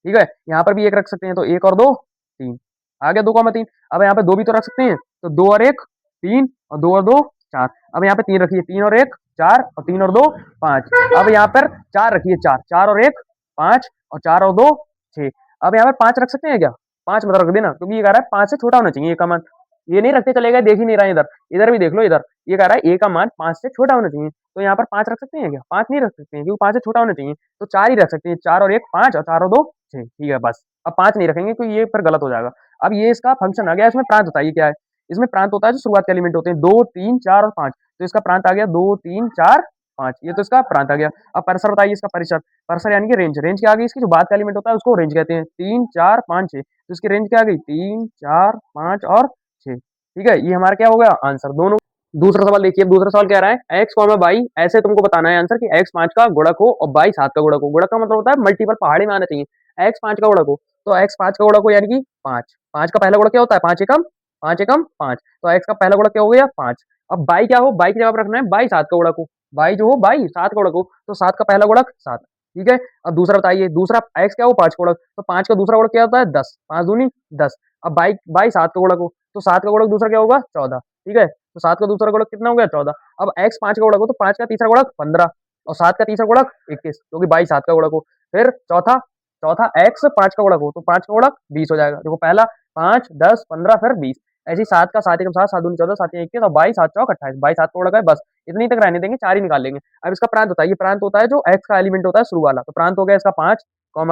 ठीक है, यहाँ पर भी 1 रख सकते हैं, तो 1 और 2 3। आ गया 2,3। अब यहाँ पे 2 भी तो रख सकते हैं, तो 2 और 1 3 और 2 और 2 4। अब यहाँ पे 3 रखिए, 3 और 1 4 और 3 और 2 5। अब यहाँ पर 4 रखिए, 4 4 और 1 5 और 4 और 2 6। अब यहाँ पे 5 रख सकते हैं क्या? 5 मत रख देना, क्योंकि ये कह रहा है 5 से छोटा होना चाहिए ए का मान। ये नहीं रखते चलेगा, देख ही नहीं रहा है इधर। इधर भी देख लो, इधर ये कह रहा है ए का मान 5 से छोटा होना चाहिए। तो यहाँ पर 5 रख सकते हैं क्या? 5 नहीं रख सकते हैं, क्योंकि 5 से छोटा होना चाहिए। तो 4 ही रख सकते हैं, 4 और 1 5 और 4 और 2 6। ठीक है, बस। अब 5 नहीं रखेंगे, क्योंकि ये फिर गलत हो जाएगा। अब ये इसका फंक्शन आ गया, इसमें प्रांत बताइए क्या है? इसमें प्रांत होता है जो शुरुआत के एलिमेंट होते हैं, 2 3 4 और 5। तो इसका प्रांत आ गया 2 3 4 5। ये तो इसका प्रांत आ गया। अब परिसर बताइए इसका, परिसर। परिसर यानी कि रेंज। रेंज क्या आ गई इसकी? जो बाद का एलिमेंट होता है उसको रेंज कहते हैं। 3 4 5 6। तो इसकी रेंज क्या आ गई? 3 4 5 और 6। ठीक है, ये हमारा क्या हो गया? आंसर दोनों। दूसरा सवाल देखिए, दूसरा सवाल कह रहा है x, y ऐसे तुमको बताना है आंसर कि x 5 का गुणक हो और y 7 का गुणक हो। गुणक का मतलब होता है मल्टीपल, पहाड़ी में आना चाहिए। x 5 का गुणक हो, तो x 5 का गुणक हो यानी कि 5। 5 का पहला गुणक क्या होता है? 5 एकम 5 एकम 5। तो x का पहला गुणक क्या हो गया? 5। अब y क्या हो? y की जगह पर रखना है y 7 का गुणक हो। y जो हो y 7 का गुणक हो, तो 7 का पहला गुणक 7। ठीक है, अब दूसरा बताइए, दूसरा x क्या हो? 5 का गुणक, तो 5 का दूसरा गुणक क्या होता है? 10। 5 दूनी 10। अब y 7 का गुणक हो, तो 7 का गुणक दूसरा क्या होगा? 14। ठीक है, तो 7 का दूसरा गुणक कितना हो गया? 14। अब x 5 का गुणक हो, तो 5 का तीसरा गुणक 15 और 7 का तीसरा गुणक 21, क्योंकि y 7 का गुणक हो। फिर चौथा, चौथा x 5 का गुणक हो, तो 5 का गुणक 20 हो जाएगा। देखो पहला 5 10 15 फिर 20। ऐसे ही 7 का 7 एकम 7, 7 दूनी 14, 7 तिया 21 और 22 7 चौक 28। 22 7 का गुणक है, बस इतनी तक रहने देंगे, 4 ही निकाल लेंगे। अब इसका प्रांत बताइए। प्रांत होता है जो x का एलिमेंट होता है शुरू वाला, तो प्रांत हो गया इसका 5,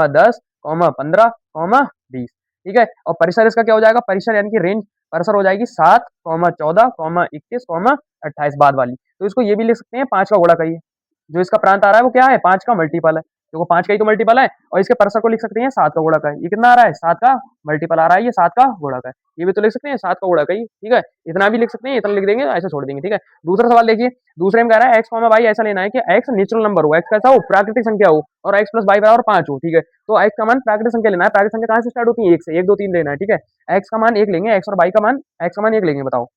10, 15, 20। ठीक है, और परिसर इसका क्या हो जाएगा? परिसर यानी कि रेंज। परिसर हो जाएगी 7, 14, 21, 28 बाद वाली। तो इसको ये भी लिख सकते हैं 5 का गुणक है ये। जो इसका प्रांत आ रहा है वो क्या है? 5 का मल्टीपल है। देखो 5 का ही तो मल्टीपल है, और इसके परसर को लिख सकते हैं 7 का गुणक है। ये कितना आ रहा है? 7 का मल्टीपल आ रहा है, ये 7 का गुणक है। ये भी तो लिख सकते हैं 7 का गुणक है ये। ठीक है, इतना भी लिख सकते हैं, इतना लिख देंगे, ऐसे छोड़ देंगे। ठीक है, दूसरा सवाल देखिए। दूसरे में कह रहा है x, y ऐसा लेना है कि x नेचुरल नंबर हो, x कैसा हो? प्राकृतिक संख्या हो, और x प्लस y बराबर 5 हो। ठीक है, तो x का मान प्राकृतिक संख्या लेना है। प्राकृतिक संख्या कहाँ से स्टार्ट होती है? 1 से। 1 2 3 लेना है। ठीक है, x का मान 1 लेंगे, x और y का मान, x का मान 1 लेंगे, बताओ।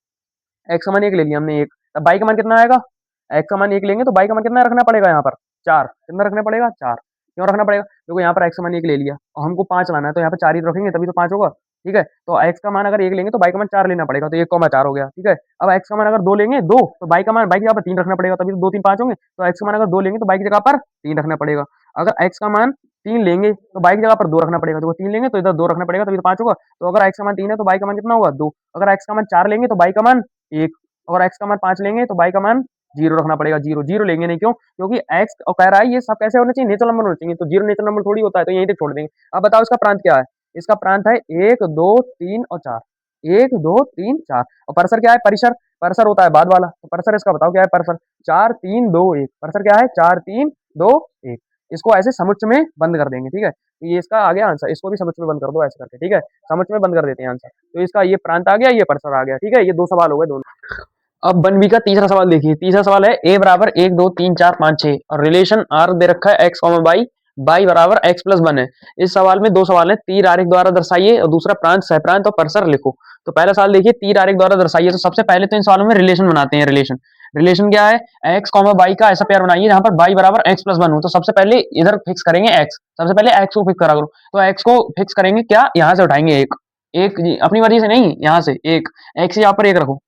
x का मान 1 ले लिया हमने 1, तब y का मान कितना आएगा? x का मान 1 लेंगे तो y का मान कितना रखना पड़ेगा यहाँ पर? 4। कितना रखना पड़ेगा? 4। क्यों रखना पड़ेगा? क्योंकि यहाँ पर x का मान 1 ले लिया और हमको 5 लाना है, तो यहाँ पे 4 ही तो रखेंगे, तभी तो 5 होगा। ठीक है, तो x का मान अगर 1 लेंगे तो y का मान 4 लेना पड़ेगा, तो 1,4 हो गया। ठीक है, अब x का मान अगर 2 लेंगे, 2, तो y का मान y की जगह पर 3 रखना पड़ेगा, तभी तो 2 3 5 होंगे। तो x का मान अगर 2 लेंगे तो y की जगह पर 3 रखना पड़ेगा। अगर x का मान 3 लेंगे तो y की जगह पर 2 रखना पड़ेगा, तो 3 लेंगे तो इधर 2 रखना पड़ेगा, तभी तो 5 होगा। तो अगर x का मान 3 है तो y का मान कितना होगा? 2। अगर x का मान 4 लेंगे तो y का मान 1। अगर x का मान 5 लेंगे तो y का मान 0 रखना पड़ेगा। 0 0 लेंगे नहीं, क्यों? क्योंकि x और कह रहा है ये सब कैसे होने चाहिए? नेचुरल नंबर होने चाहिए, तो 0 नेचुरल नंबर थोड़ी होता है, तो यहीं तक छोड़ देंगे। अब बताओ इसका प्रांत क्या है? इसका प्रांत है 1 2 3 और 4। 1 2 3 4। और परसर क्या है? परिसर। परसर होता है बाद वाला, तो परसर इसका बताओ क्या है? परसर 4 3 2 1। परसर क्या है? 4 3 2 1। इसको ऐसे समुच्चय में बंद कर देंगे। ठीक है, तो ये इसका आ गया आंसर। इसको भी समुच्चय में बंद कर दो ऐसे करके। ठीक है, समुच्चय में बंद कर देते हैं आंसर। तो इसका ये प्रांत आ गया, ये परसर आ गया। ठीक है, ये 2 सवाल हो गए दोनों। अब 1b का तीसरा सवाल देखिए। तीसरा सवाल है a बराबर 1 2 3 4 5 6 और रिलेशन r दे रखा है x, y, y बराबर x प्लस 1 है। इस सवाल में 2 सवाल है, तीर आरेख द्वारा दर्शाइए और दूसरा प्रांत, सहप्रांत और परसर लिखो। तो पहला सवाल देखिए, तीर आरेख द्वारा दर्शाइए। तो सबसे पहले तो इन सवालों में रिलेशन बनाते हैं। रिलेशन रिलेशन क्या है? x, y का ऐसा पेयर बनाइए जहां पर y बराबर x प्लस 1 हो। तो सबसे पहले इधर फिक्स करेंगे x, सबसे पहले x को फिक्स करा करो। तो x को फिक्स करेंगे क्या? यहाँ से उठाएंगे एक, एक अपनी मर्जी से नहीं, यहाँ से एक x यहाँ पर एक रखो।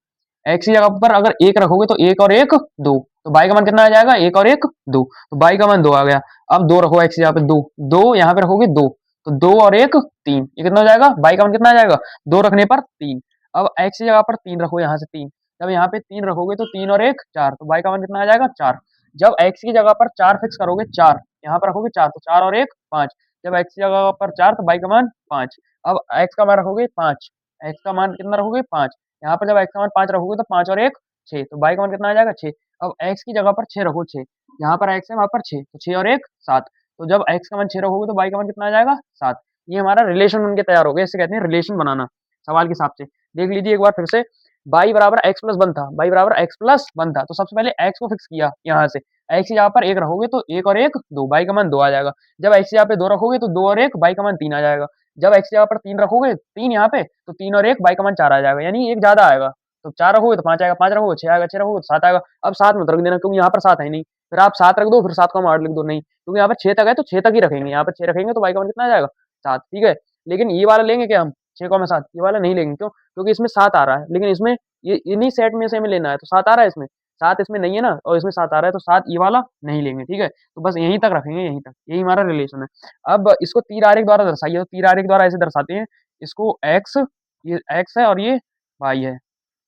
x की जगह पर अगर 1 रखोगे तो 1 और 1 2, तो y का मान कितना आ जाएगा? 1 और 1 2, तो y का मान 2 आ गया। अब 2 रखो x की जगह पे, 2 2 यहाँ पे रखोगे 2, तो 2 और 1 3, ये कितना हो जाएगा? y का मान कितना आ जाएगा? 2 रखने पर 3। अब x की जगह पर 3 रखो, यहाँ से 3, जब यहाँ पे 3 रखोगे तो 3 और 1 4, तो y का मान कितना आ जाएगा? 4। जब x की जगह पर 4 फिक्स करोगे, 4 यहाँ पर रखोगे 4, तो 4 और 1 5, जब x की जगह पर 4 तो y का मान 5। अब x का मान रखोगे 5, x का मान कितना रखोगे? 5। यहाँ पर जब x का मान 5 रखोगे तो 5 और 1 6, तो y का मान कितना आ जाएगा? 6। अब x की जगह पर 6 रखो, 6 यहाँ पर x है, वहाँ पर 6, तो 6 और 1 7, तो जब x का मान 6 रखोगे तो y का मान कितना आ जाएगा? 7। ये हमारा रिलेशन उनके तैयार हो गए, इससे कहते हैं रिलेशन बनाना सवाल के हिसाब से। देख लीजिए एक बार फिर से, y बराबर x प्लस 1 था, y बराबर x प्लस 1 था, तो सबसे पहले x को फिक्स किया यहाँ से, x की जगह पर 1 रखोगे तो 1 और 1 2, y का मान 2 आ जाएगा। जब x की जगह पे 2 रखोगे तो 2 और 1 y का मान 3 आ जाएगा। जब x की जगह पर 3 रखोगे 3 यहाँ पे, तो 3 और 1 y का मान 4 आ जाएगा, यानी 1 ज़्यादा आएगा। तो 4 रखोगे तो 5 आएगा, 5 रखोगे 6 आएगा, 6 रखोगे तो 7 आएगा। अब 7 मत रख देना क्योंकि यहाँ पर 7 है नहीं, फिर आप 7 रख दो, फिर 7 को हम 8 लिख दो, नहीं क्योंकि यहाँ पर 6 तक है तो 6 तक ही रखेंगे, यहाँ पर 6 रखेंगे तो y का मान कितना आ जाएगा 7, ठीक है। लेकिन ये वाला लेंगे क्या हम 6 को 7, ये वाला नहीं लेंगे, क्यों? क्योंकि इसमें 7 आ रहा है, लेकिन इसमें ये इन्हीं सेट में से हमें लेना है, तो 7 आ रहा है इसमें, 7 इसमें नहीं है ना, और इसमें 7 आ रहा है, तो 7 ये वाला नहीं लेंगे, ठीक है। तो बस यहीं तक रखेंगे, यहीं तक, यही हमारा रिलेशन है। अब इसको तीर आरेख द्वारा दर्शाइए, तो तीर आरेख द्वारा ऐसे दर्शाते हैं इसको, एक्स, ये एक्स है और ये वाई है,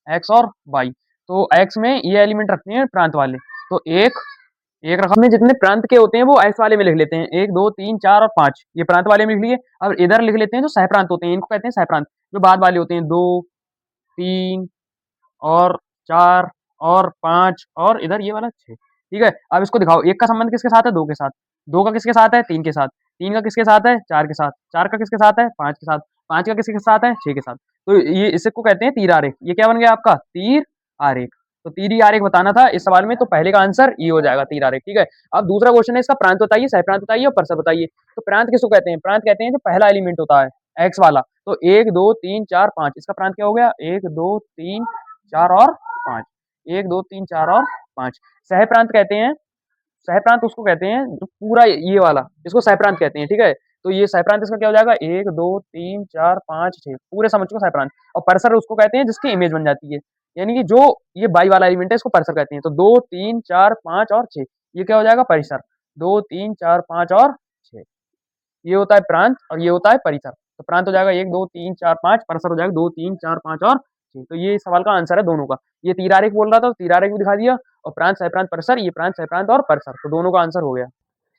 एक्स और वाई। तो एक्स में ये एलिमेंट रखते हैं प्रांत वाले, तो एक एक रकम में जितने प्रांत के होते हैं वो एक्स वाले में लिख लेते हैं, 1 2 3 4 और 5 ये प्रांत वाले में लिख लिए। अब इधर लिख लेते हैं जो सहप्रांत होते हैं, इनको कहते हैं सहप्रांत, जो बाद वाले होते हैं 2 3 और 4 और 5 और इधर ये वाला 6, ठीक है। अब इसको दिखाओ, एक का संबंध किसके साथ है 2 के साथ, 2 का किसके साथ है 3 के साथ, 3 का किसके साथ है 4 के साथ, 4 का किसके साथ है 5 के साथ, 5 का किसके साथ है 6 के साथ। तो ये इसको कहते हैं तीर आरेख। ये क्या बन गया आपका तीर आरेख। तो तीर आरेख बताना था इस सवाल में, तो पहले का आंसर ये हो जाएगा तीर आरेख, ठीक है। अब दूसरा क्वेश्चन है इसका प्रांत बताइए, सहप्रांत बताइए और परसर बताइए। तो प्रांत किसको कहते हैं? प्रांत कहते हैं जो पहला एलिमेंट होता है एक्स वाला, तो 1 2 3 4 5 इसका प्रांत क्या हो गया 1 2 3 4 और 5, 1 2 3 4 और 5। सहप्रांत कहते हैं, सहप्रांत उसको कहते हैं जो पूरा ये वाला, इसको सहप्रांत कहते हैं, ठीक है। तो ये सहप्रांत इसका क्या हो जाएगा 1 2 3 4 5 6 पूरे समझ को सहप्रांत। और परसर उसको कहते हैं जिसकी इमेज बन जाती है, यानी कि जो ये बाई वाला एलिमेंट है इसको परसर कहते हैं। तो 2 3 4 5 और 6 ये क्या हो जाएगा परिसर, 2 3 4 5 और 6 ये होता है प्रांत और ये होता है परिसर। तो प्रांत हो जाएगा 1 2 3 4 5, परसर हो जाएगा 2 3 4 5 और 6। तो ये इस सवाल का आंसर है दोनों का। ये तीर आरेख बोल रहा था तो तीर आरेख भी दिखा दिया, और प्रांत सहप्रांत परसर, ये प्रांत सहप्रांत और परसर, तो दोनों का आंसर हो गया।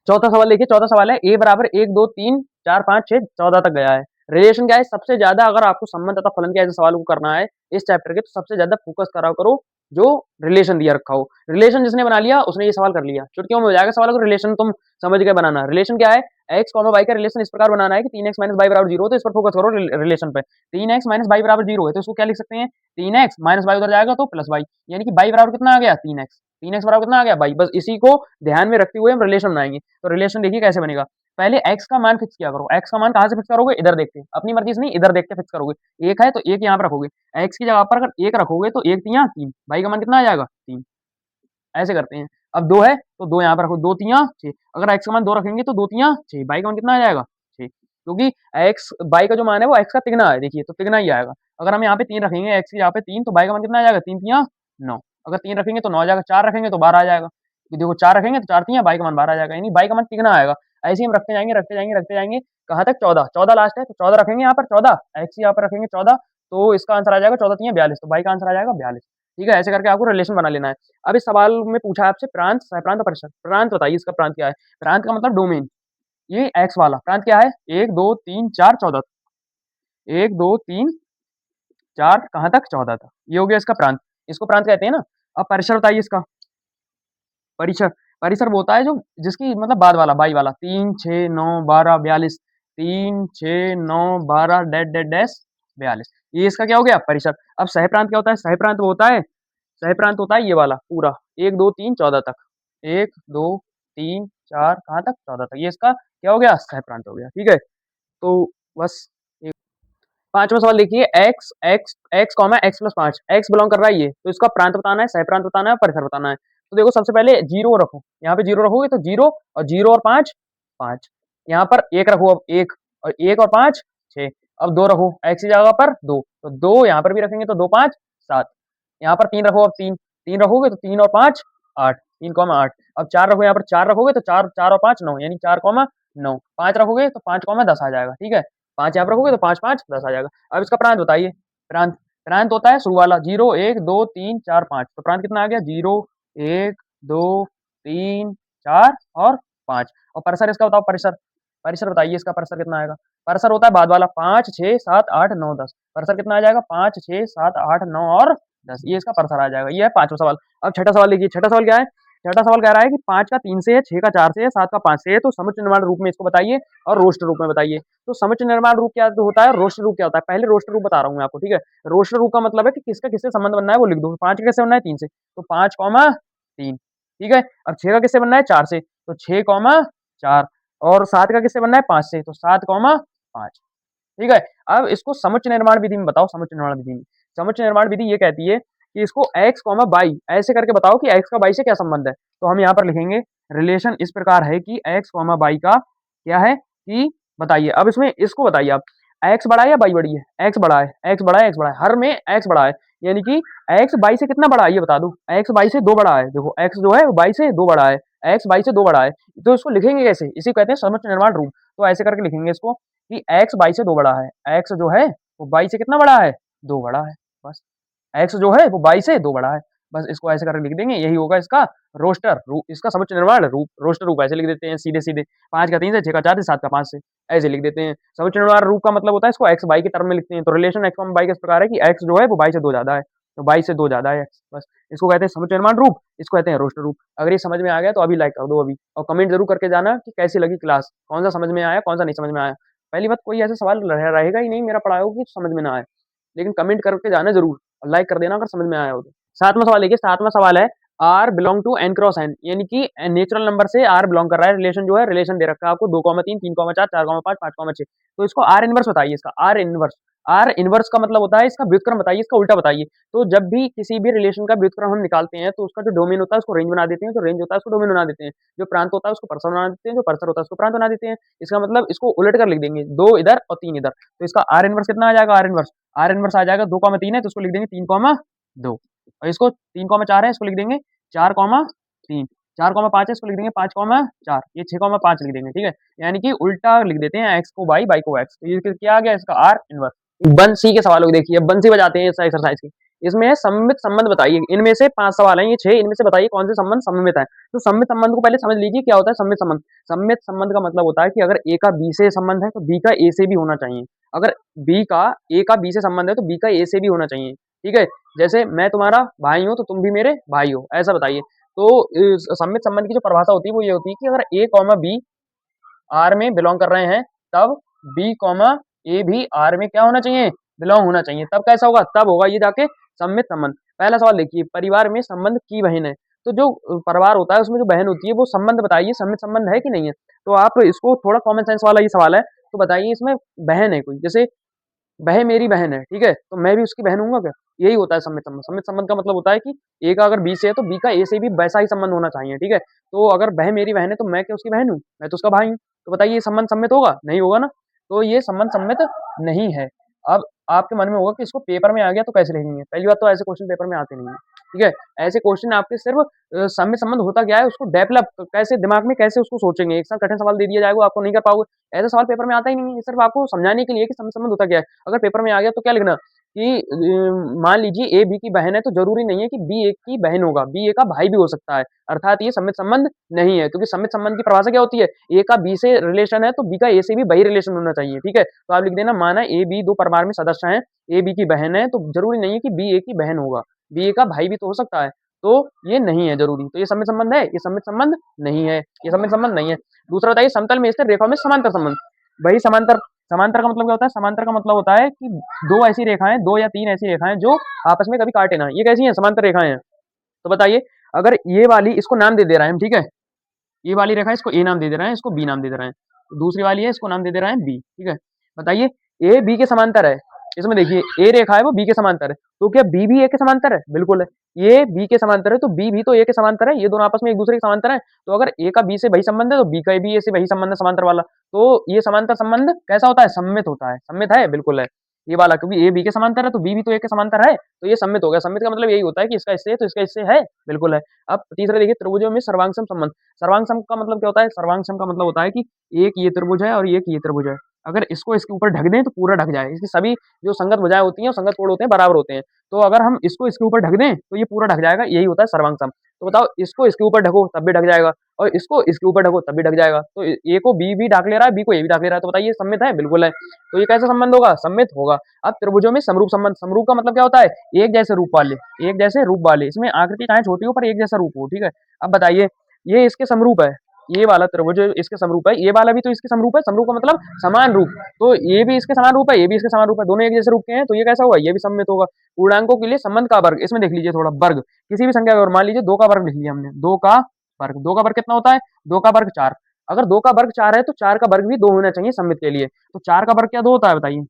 चौथा सवाल देखिए, चौथा सवाल है ए बराबर 1 2 3 4 5 6 14 तक गया है। रिलेशन क्या है? सबसे ज्यादा अगर आपको संबंध तथा फलन के ऐसे सवाल को करना है इस चैप्टर के, तो सबसे ज्यादा फोकस करा करो जो रिलेशन दिया रखा हो। रिलेशन जिसने बना लिया उसने ये सवाल कर लिया, चुटकियों में हो जाएगा सवाल को। रिलेशन तुम समझ के बनाना। रिलेशन क्या है? एक्स कॉमा वाई का रिलेशन इस प्रकार बनाना है कि 3x माइनस वाई बराबर 0, तो इस पर फोकस करो रिलेशन पे। 3x माइनस वाई बराबर 0 है तो इसको क्या लिख सकते हैं 3x माइनस वाई उधर जाएगा तो प्लस वाई, यानी कि वाई बराबर कितना आ गया 3x, 3x बराबर कितना आ गया वाई। बस इसी को ध्यान में रखते हुए हम रिलेशन बनाएंगे। तो रिलेशन देखिए कैसे बनेगा। पहले x का मान फिक्स किया करो। x का मान कहाँ से फिक्स करोगे? इधर देख के, अपनी मर्जी से नहीं, इधर देख के फिक्स करोगे। 1 है तो 1 यहाँ पर रखोगे, x की जगह पर अगर 1 रखोगे तो 1 3 3, वाई का मान कितना आ जाएगा 3, ऐसे करते हैं। अब 2 है तो 2 यहाँ पर रखो, 2 3 6, अगर x का मान 2 रखेंगे तो 2 3 6, वाई का मान कितना आ जाएगा 6, क्योंकि x वाई का जो मान है वो x का तिगना है, देखिए तो तिगना ही आएगा। अगर हम यहाँ पे 3 रखेंगे x की यहाँ पे 3, तो वाई का मान कितना आ जाएगा 3 3 9, अगर 3 रखेंगे तो 9 आ जाएगा, 4 रखेंगे तो 12 आ जाएगा, कि देखो 4 रखेंगे तो 4 3 वाई का मान 12 आ जाएगा, यानी वाई का मान तिगना आएगा। ऐसे ही हम रखते जाएंगे रखते जाएंगे रखते जाएंगे, कहाँ तक 14, 14 लास्ट है तो 14 रखेंगे यहाँ पर, 14 x यहाँ पर रखेंगे 14, तो इसका आंसर आ जाएगा 14 3 42, तो वाई का आंसर आ जाएगा 42, ठीक है। ऐसे करके आपको रिलेशन बना लेना है। अब इस सवाल में पूछा है आपसे प्रांत, सहप्रांत और परिसर। प्रांत बताइए इसका प्रांत क्या है? प्रांत का मतलब डोमेन, ये एक्स वाला प्रांत क्या है 1 2 3 4 14, 1 2 3 4 कहाँ तक 14 तक, ये हो गया इसका प्रांत, इसको प्रांत कहते हैं ना। अब परिसर बताइए इसका। परिसर, परिसर वो होता है जो जिसकी मतलब बाद वाला बाई वाला, 3 6 9 12 42, 3 6 9 12 डैश डैश डैश 42, ये इसका क्या हो गया परिसर। अब सहप्रांत क्या होता है? सहप्रांत वो होता है, सहप्रांत होता है ये वाला पूरा 1 2 3 14 तक, 1 2 3 4 कहाँ तक 14 तक, ये इसका क्या हो गया सहप्रांत हो गया, ठीक है। तो बस पांचवा सवाल देखिए, x x x comma x plus 5, x belong कर रहा है ये, तो इसका प्रांत बताना है, सहप्रांत बताना है, परिसर बताना है। तो देखो सबसे पहले 0 रखो, यहाँ पे 0 रखोगे तो 0 और 0 और 5 5, यहाँ पर 1 रखो, अब 1 और 1 और 5 6, अब 2 रखो x की जगह पर 2, तो 2 यहाँ पर भी रखेंगे तो 2 5 7, यहाँ पर 3 रखो, अब 3 3 रखोगे तो 3 और 5 8, 3 कॉमा 8, अब 4 रखो, यहाँ पर 4 रखोगे तो 4 4 और 5 9, यानी 4 कॉमा 9, 5 रखोगे तो 5 कॉमा 10 आ जाएगा, ठीक है। 5 यहाँ पर रखोगे तो 5 5 10 आ जाएगा। अब इसका प्रांत बताइए। प्रांत, प्रांत होता है शुरू वाला 0 1 2 3 4 5, तो प्रांत कितना आ गया 0 1 2 3 4 और 5। और परिसर इसका बताओ, परिसर, परिसर बताइए इसका परिसर कितना आएगा। परिसर होता है बाद वाला 5 6 7 8 9 10, परिसर कितना आ जाएगा 5 6 7 8 9 और 10, ये इसका परिसर आ जाएगा। ये है पांचवा सवाल। अब छठा सवाल देखिए, छठा सवाल क्या है? छठा सवाल कह रहा है कि 5 का 3 से है, 6 का 4 से है, 7 का 5 से है, तो समुच्चय निर्माण रूप में इसको बताइए और रोस्टर रूप में बताइए। तो समुच्चय निर्माण रूप क्या होता है, रोस्टर रूप क्या होता है? पहले रोस्टर रूप बता रहा हूँ मैं आपको, ठीक है? रोस्टर रूप का मतलब है कि किसका किससे संबंध बनना है वो लिख दो। 5 का कैसे बनना है? 3 से, तो 5, 3, ठीक है? और 6 का किससे बनना है? 4 से, तो 6, 4, और 7 का किससे बनना है? 5 से, तो 7, 5, ठीक है? अब इसको समुच्चय निर्माण विधि में बताओ। समुच्चय निर्माण विधि में, समुच्चय निर्माण विधि ये कहती है कि इसको x, y ऐसे करके बताओ कि x का y से क्या संबंध है। तो हम यहाँ पर लिखेंगे रिलेशन इस प्रकार है कि x, y का क्या है कि बताइए। अब इसमें इसको बताइए आप, x बड़ा है या y बड़ी है? x बड़ा है, x बड़ा है, x बड़ा है, हर में x बड़ा है, यानी कि x y से कितना बड़ा है ये बता दो। x y से 2 बड़ा है, देखो x जो है y से 2 बड़ा है, x y से 2 बड़ा है, तो इसको लिखेंगे कैसे? इसी कहते हैं समुच्चय निर्माण रूप। तो ऐसे करके लिखेंगे इसको कि x y से 2 बड़ा है, x जो है वो y से कितना बड़ा है? 2 बड़ा है, बस। x जो है वो y से 2 बड़ा है, बस इसको ऐसे करके लिख देंगे। यही होगा इसका रोस्टर रूप, इसका समुच्चय निर्माण रूप, रोस्टर रूप ऐसे लिख देते हैं सीधे-सीधे। 5 का 3 से, 6 का 4 से, 7 का 5 से, ऐसे लिख देते हैं। समुच्चय निर्माण रूप का मतलब होता है इसको x y के टर्म में लिखते हैं। तो रिलेशन x y किस प्रकार है कि x जो है वो y से 2 ज़्यादा है, तो y से 2 ज़्यादा है x, बस। इसको कहते हैं समुच्चय निर्माण रूप, इसको कहते हैं रोस्टर रूप। अगर ये समझ में आ गया तो अभी लाइक कर दो अभी, और कमेंट ज़रूर करके जाना कि कैसी लगी क्लास, कौन-सा समझ में आया, कौन-सा नहीं समझ में आया। पहली बात, कोई ऐसा सवाल रहेगा ही नहीं मेरा पढ़ाया हुआ कि समझ में ना आए, लेकिन कमेंट करके जाना ज़रूर और लाइक कर देना अगर समझ में आया हो तो। 7वां सवाल देखिए, 7वां सवाल है R belong to n cross n, यानी कि नेचुरल नंबर से R बिलोंग कर रहा है। रिलेशन जो है, रिलेशन दे रखा है आपको 2, 3, 3, 4, 4, 5, 5, 6, तो इसको R इनवर्स बताइए। इसका R इनवर्स, R इनवर्स का मतलब होता है इसका व्युत्क्रम बताइए, इसका उल्टा बताइए। तो जब भी किसी भी रिलेशन का व्युत्क्रम हम निकालते हैं तो उसका जो डोमेन होता है उसको रेंज बना देते हैं, जो रेंज होता है उसको डोमेन बना देते हैं, जो प्रांत होता है उसको पर्सर बना देते हैं, जो पर्सर होता है उसको प्रांत बना देते हैं। इसका मतलब इसको उलट कर लिख देंगे, 2 इधर और 3 इधर, तो इसका R इनवर्स कितना आ जाएगा? R इनवर्स आ जाएगा 2, 3 है तो उसको लिख देंगे 3, 2, और इसको 3, 4 है इसको लिख देंगे 4, 3, 4, 5 है इसको लिख देंगे 5, 4, ये 6, 5 लिख देंगे, ठीक है? यानी कि उल्टा लिख देते हैं, x को y, y को x, तो ये क्या आ गया इसका R इनवर्स। 1C के सवालों को देखिए, अब 1C बजाते हैं इस एक्सरसाइज की। इसमें सममित संबंध बताइए, इनमें से 5 सवाल हैं, ये 6, इनमें से बताइए कौन से संबंध सममित है। तो सममित संबंध को पहले समझ लीजिए क्या होता है सममित संबंध। सममित संबंध का मतलब होता है कि अगर A का B से संबंध है तो B का A से भी होना चाहिए। अगर A का B से संबंध है तो B का A से भी होना चाहिए, ठीक है? जैसे मैं तुम्हारा भाई हूँ तो तुम भी मेरे भाई हो, ऐसा बताइए। तो सममित संबंध की जो परिभाषा होती है वो ये होती है कि अगर A, B R में बिलोंग कर रहे हैं, तब B, A भी R में क्या होना चाहिए? बिलोंग होना चाहिए। तब कैसा होगा? तब होगा ये जाके सममित संबंध। पहला सवाल देखिए, परिवार में संबंध की बहन है, तो जो परिवार होता है उसमें जो बहन होती है वो संबंध बताइए सममित संबंध है कि नहीं है। तो आप इसको थोड़ा कॉमन सेंस वाला ये सवाल है, तो बताइए इसमें बहन है कोई, जैसे वह मेरी बहन है, ठीक है? तो मैं भी उसकी बहन हूँगा क्या? यही होता है सममित संबंध। सममित संबंध का मतलब होता है कि A का अगर B से है तो B का A से भी वैसा ही संबंध होना चाहिए, ठीक है? तो अगर वह मेरी बहन है तो मैं क्या उसकी बहन हूँ? मैं तो उसका भाई हूँ। तो बताइए ये संबंध सम्मित होगा? नहीं होगा ना। तो ये संबंध सम्मित नहीं है। अब आपके मन में होगा कि इसको पेपर में आ गया तो कैसे लिखेंगे? पहली बात तो ऐसे क्वेश्चन पेपर में आते नहीं हैं, ठीक है? ऐसे क्वेश्चन आपके सिर्फ सम्मित संबंध होता क्या है उसको डेवलप कैसे दिमाग में कैसे उसको सोचेंगे। एक साथ कठिन सवाल दे दिया जाएगा आपको नहीं कर पाओगे। ऐसा सवाल पेपर में आता ही नहीं है, सिर्फ आपको समझाने के लिए कि सम्मित संबंध होता क्या है। अगर पेपर में आ गया तो क्या लिखना कि मान लीजिए ए बी की बहन है तो जरूरी नहीं है कि बी ए की बहन होगा, बी ए का भाई भी हो सकता है। अर्थात ये सम्मित संबंध नहीं है, क्योंकि सम्मित संबंध की परिभाषा क्या होती है? ए का बी से रिलेशन है तो बी का ए से भी वही रिलेशन होना चाहिए, ठीक है? तो आप लिख देना माना ए बी दो परिवार में सदस्य हैं, ए बी की बहन है तो जरूरी नहीं है कि बी ए की बहन होगा, बी ए का भाई भी तो हो सकता है। तो ये नहीं है जरूरी। तो ये सम्मित संबंध है? ये सम्मित संबंध नहीं है, ये सम्मित संबंध नहीं है। दूसरा बताइए समतल में स्थित रेखा में समांतर संबंध। वही समांतर, समांतर का मतलब क्या होता है? समांतर का मतलब होता है कि दो ऐसी रेखाएं, 2 या 3 ऐसी रेखाएं जो आपस में कभी काटे ना। ये कैसी हैं? समांतर रेखाएं हैं। तो बताइए अगर ये वाली इसको नाम दे दे रहे हैं हम, ठीक है? ये वाली रेखा इसको ए नाम दे दे रहे हैं, इसको बी नाम दे दे रहे हैं। तो दूसरी वाली है इसको नाम दे दे रहे हैं बी, ठीक है? बताइए ए बी के समांतर है। इसमें देखिए ए रेखा है वो बी के समांतर है, तो क्या बी भी ए के समांतर है? बिल्कुल है। ये बी के समांतर है तो बी भी तो ए के समांतर है, ये दोनों आपस में एक दूसरे के समांतर है। तो अगर ए का बी से वही संबंध है तो बी का भी ए से वही संबंध है समांतर वाला। तो ये समांतर संबंध कैसा होता है? सममित होता है। सममित है? बिल्कुल है ये वाला, क्योंकि ए बी के समांतर है तो बी भी तो ए के समांतर है, तो ये सममित हो गया। सममित का मतलब यही होता है कि इसका इससे है तो इसका इससे है, बिल्कुल है। अब तीसरा देखिए त्रिभुजों में सर्वांगसम संबंध। सर्वांगसम का मतलब क्या होता है? सर्वांगसम का मतलब होता है कि एक ये त्रिभुज है और एक ये त्रिभुज है, अगर इसको इसके ऊपर ढक दें तो पूरा ढक जाए। इसकी सभी जो संगत भुजाएं होती हैं और संगत कोण होते हैं बराबर होते हैं, तो अगर हम इसको इसके ऊपर ढक दें तो ये पूरा ढक जाएगा, यही होता है सर्वांगसम। तो बताओ इसको इसके ऊपर ढको तब भी ढक जाएगा, और इसको इसके ऊपर ढको तब भी ढक जाएगा। तो ए को बी भी ढक ले रहा है, बी को ए भी ढक ले रहा है, तो बताइए सममित है? बिल्कुल है। तो ये कैसा संबंध होगा? सममित होगा। अब त्रिभुजों में समरूप संबंध, समरूप का मतलब क्या होता है? एक जैसे रूप वाले, एक जैसे रूप वाले, इसमें आकृति चाहे छोटी हो पर एक जैसा रूप हो, ठीक है। अब बताइए ये इसके समरूप है, ये वाला त्रिभुज इसके समरूप है, ये वाला भी तो इसके समरूप है, समरूप का मतलब समान रूप, तो ये भी इसके समान रूप है, ये भी इसके समान रूप है, दोनों एक जैसे रूप के हैं, तो ये कैसा होगा? ये भी सममित होगा। पूर्णांकों के लिए संबंध का वर्ग, इसमें देख लीजिए थोड़ा वर्ग, किसी भी संख्या का वर्ग, मान लीजिए 2 का वर्ग लिख लिया हमने, 2 का वर्ग, 2 का वर्ग कितना होता है? 2 का वर्ग 4, अगर 2 का वर्ग 4 है तो 4 का वर्ग भी 2 होना चाहिए सममित के लिए, तो 4 का वर्ग क्या 2 होता है बताइए?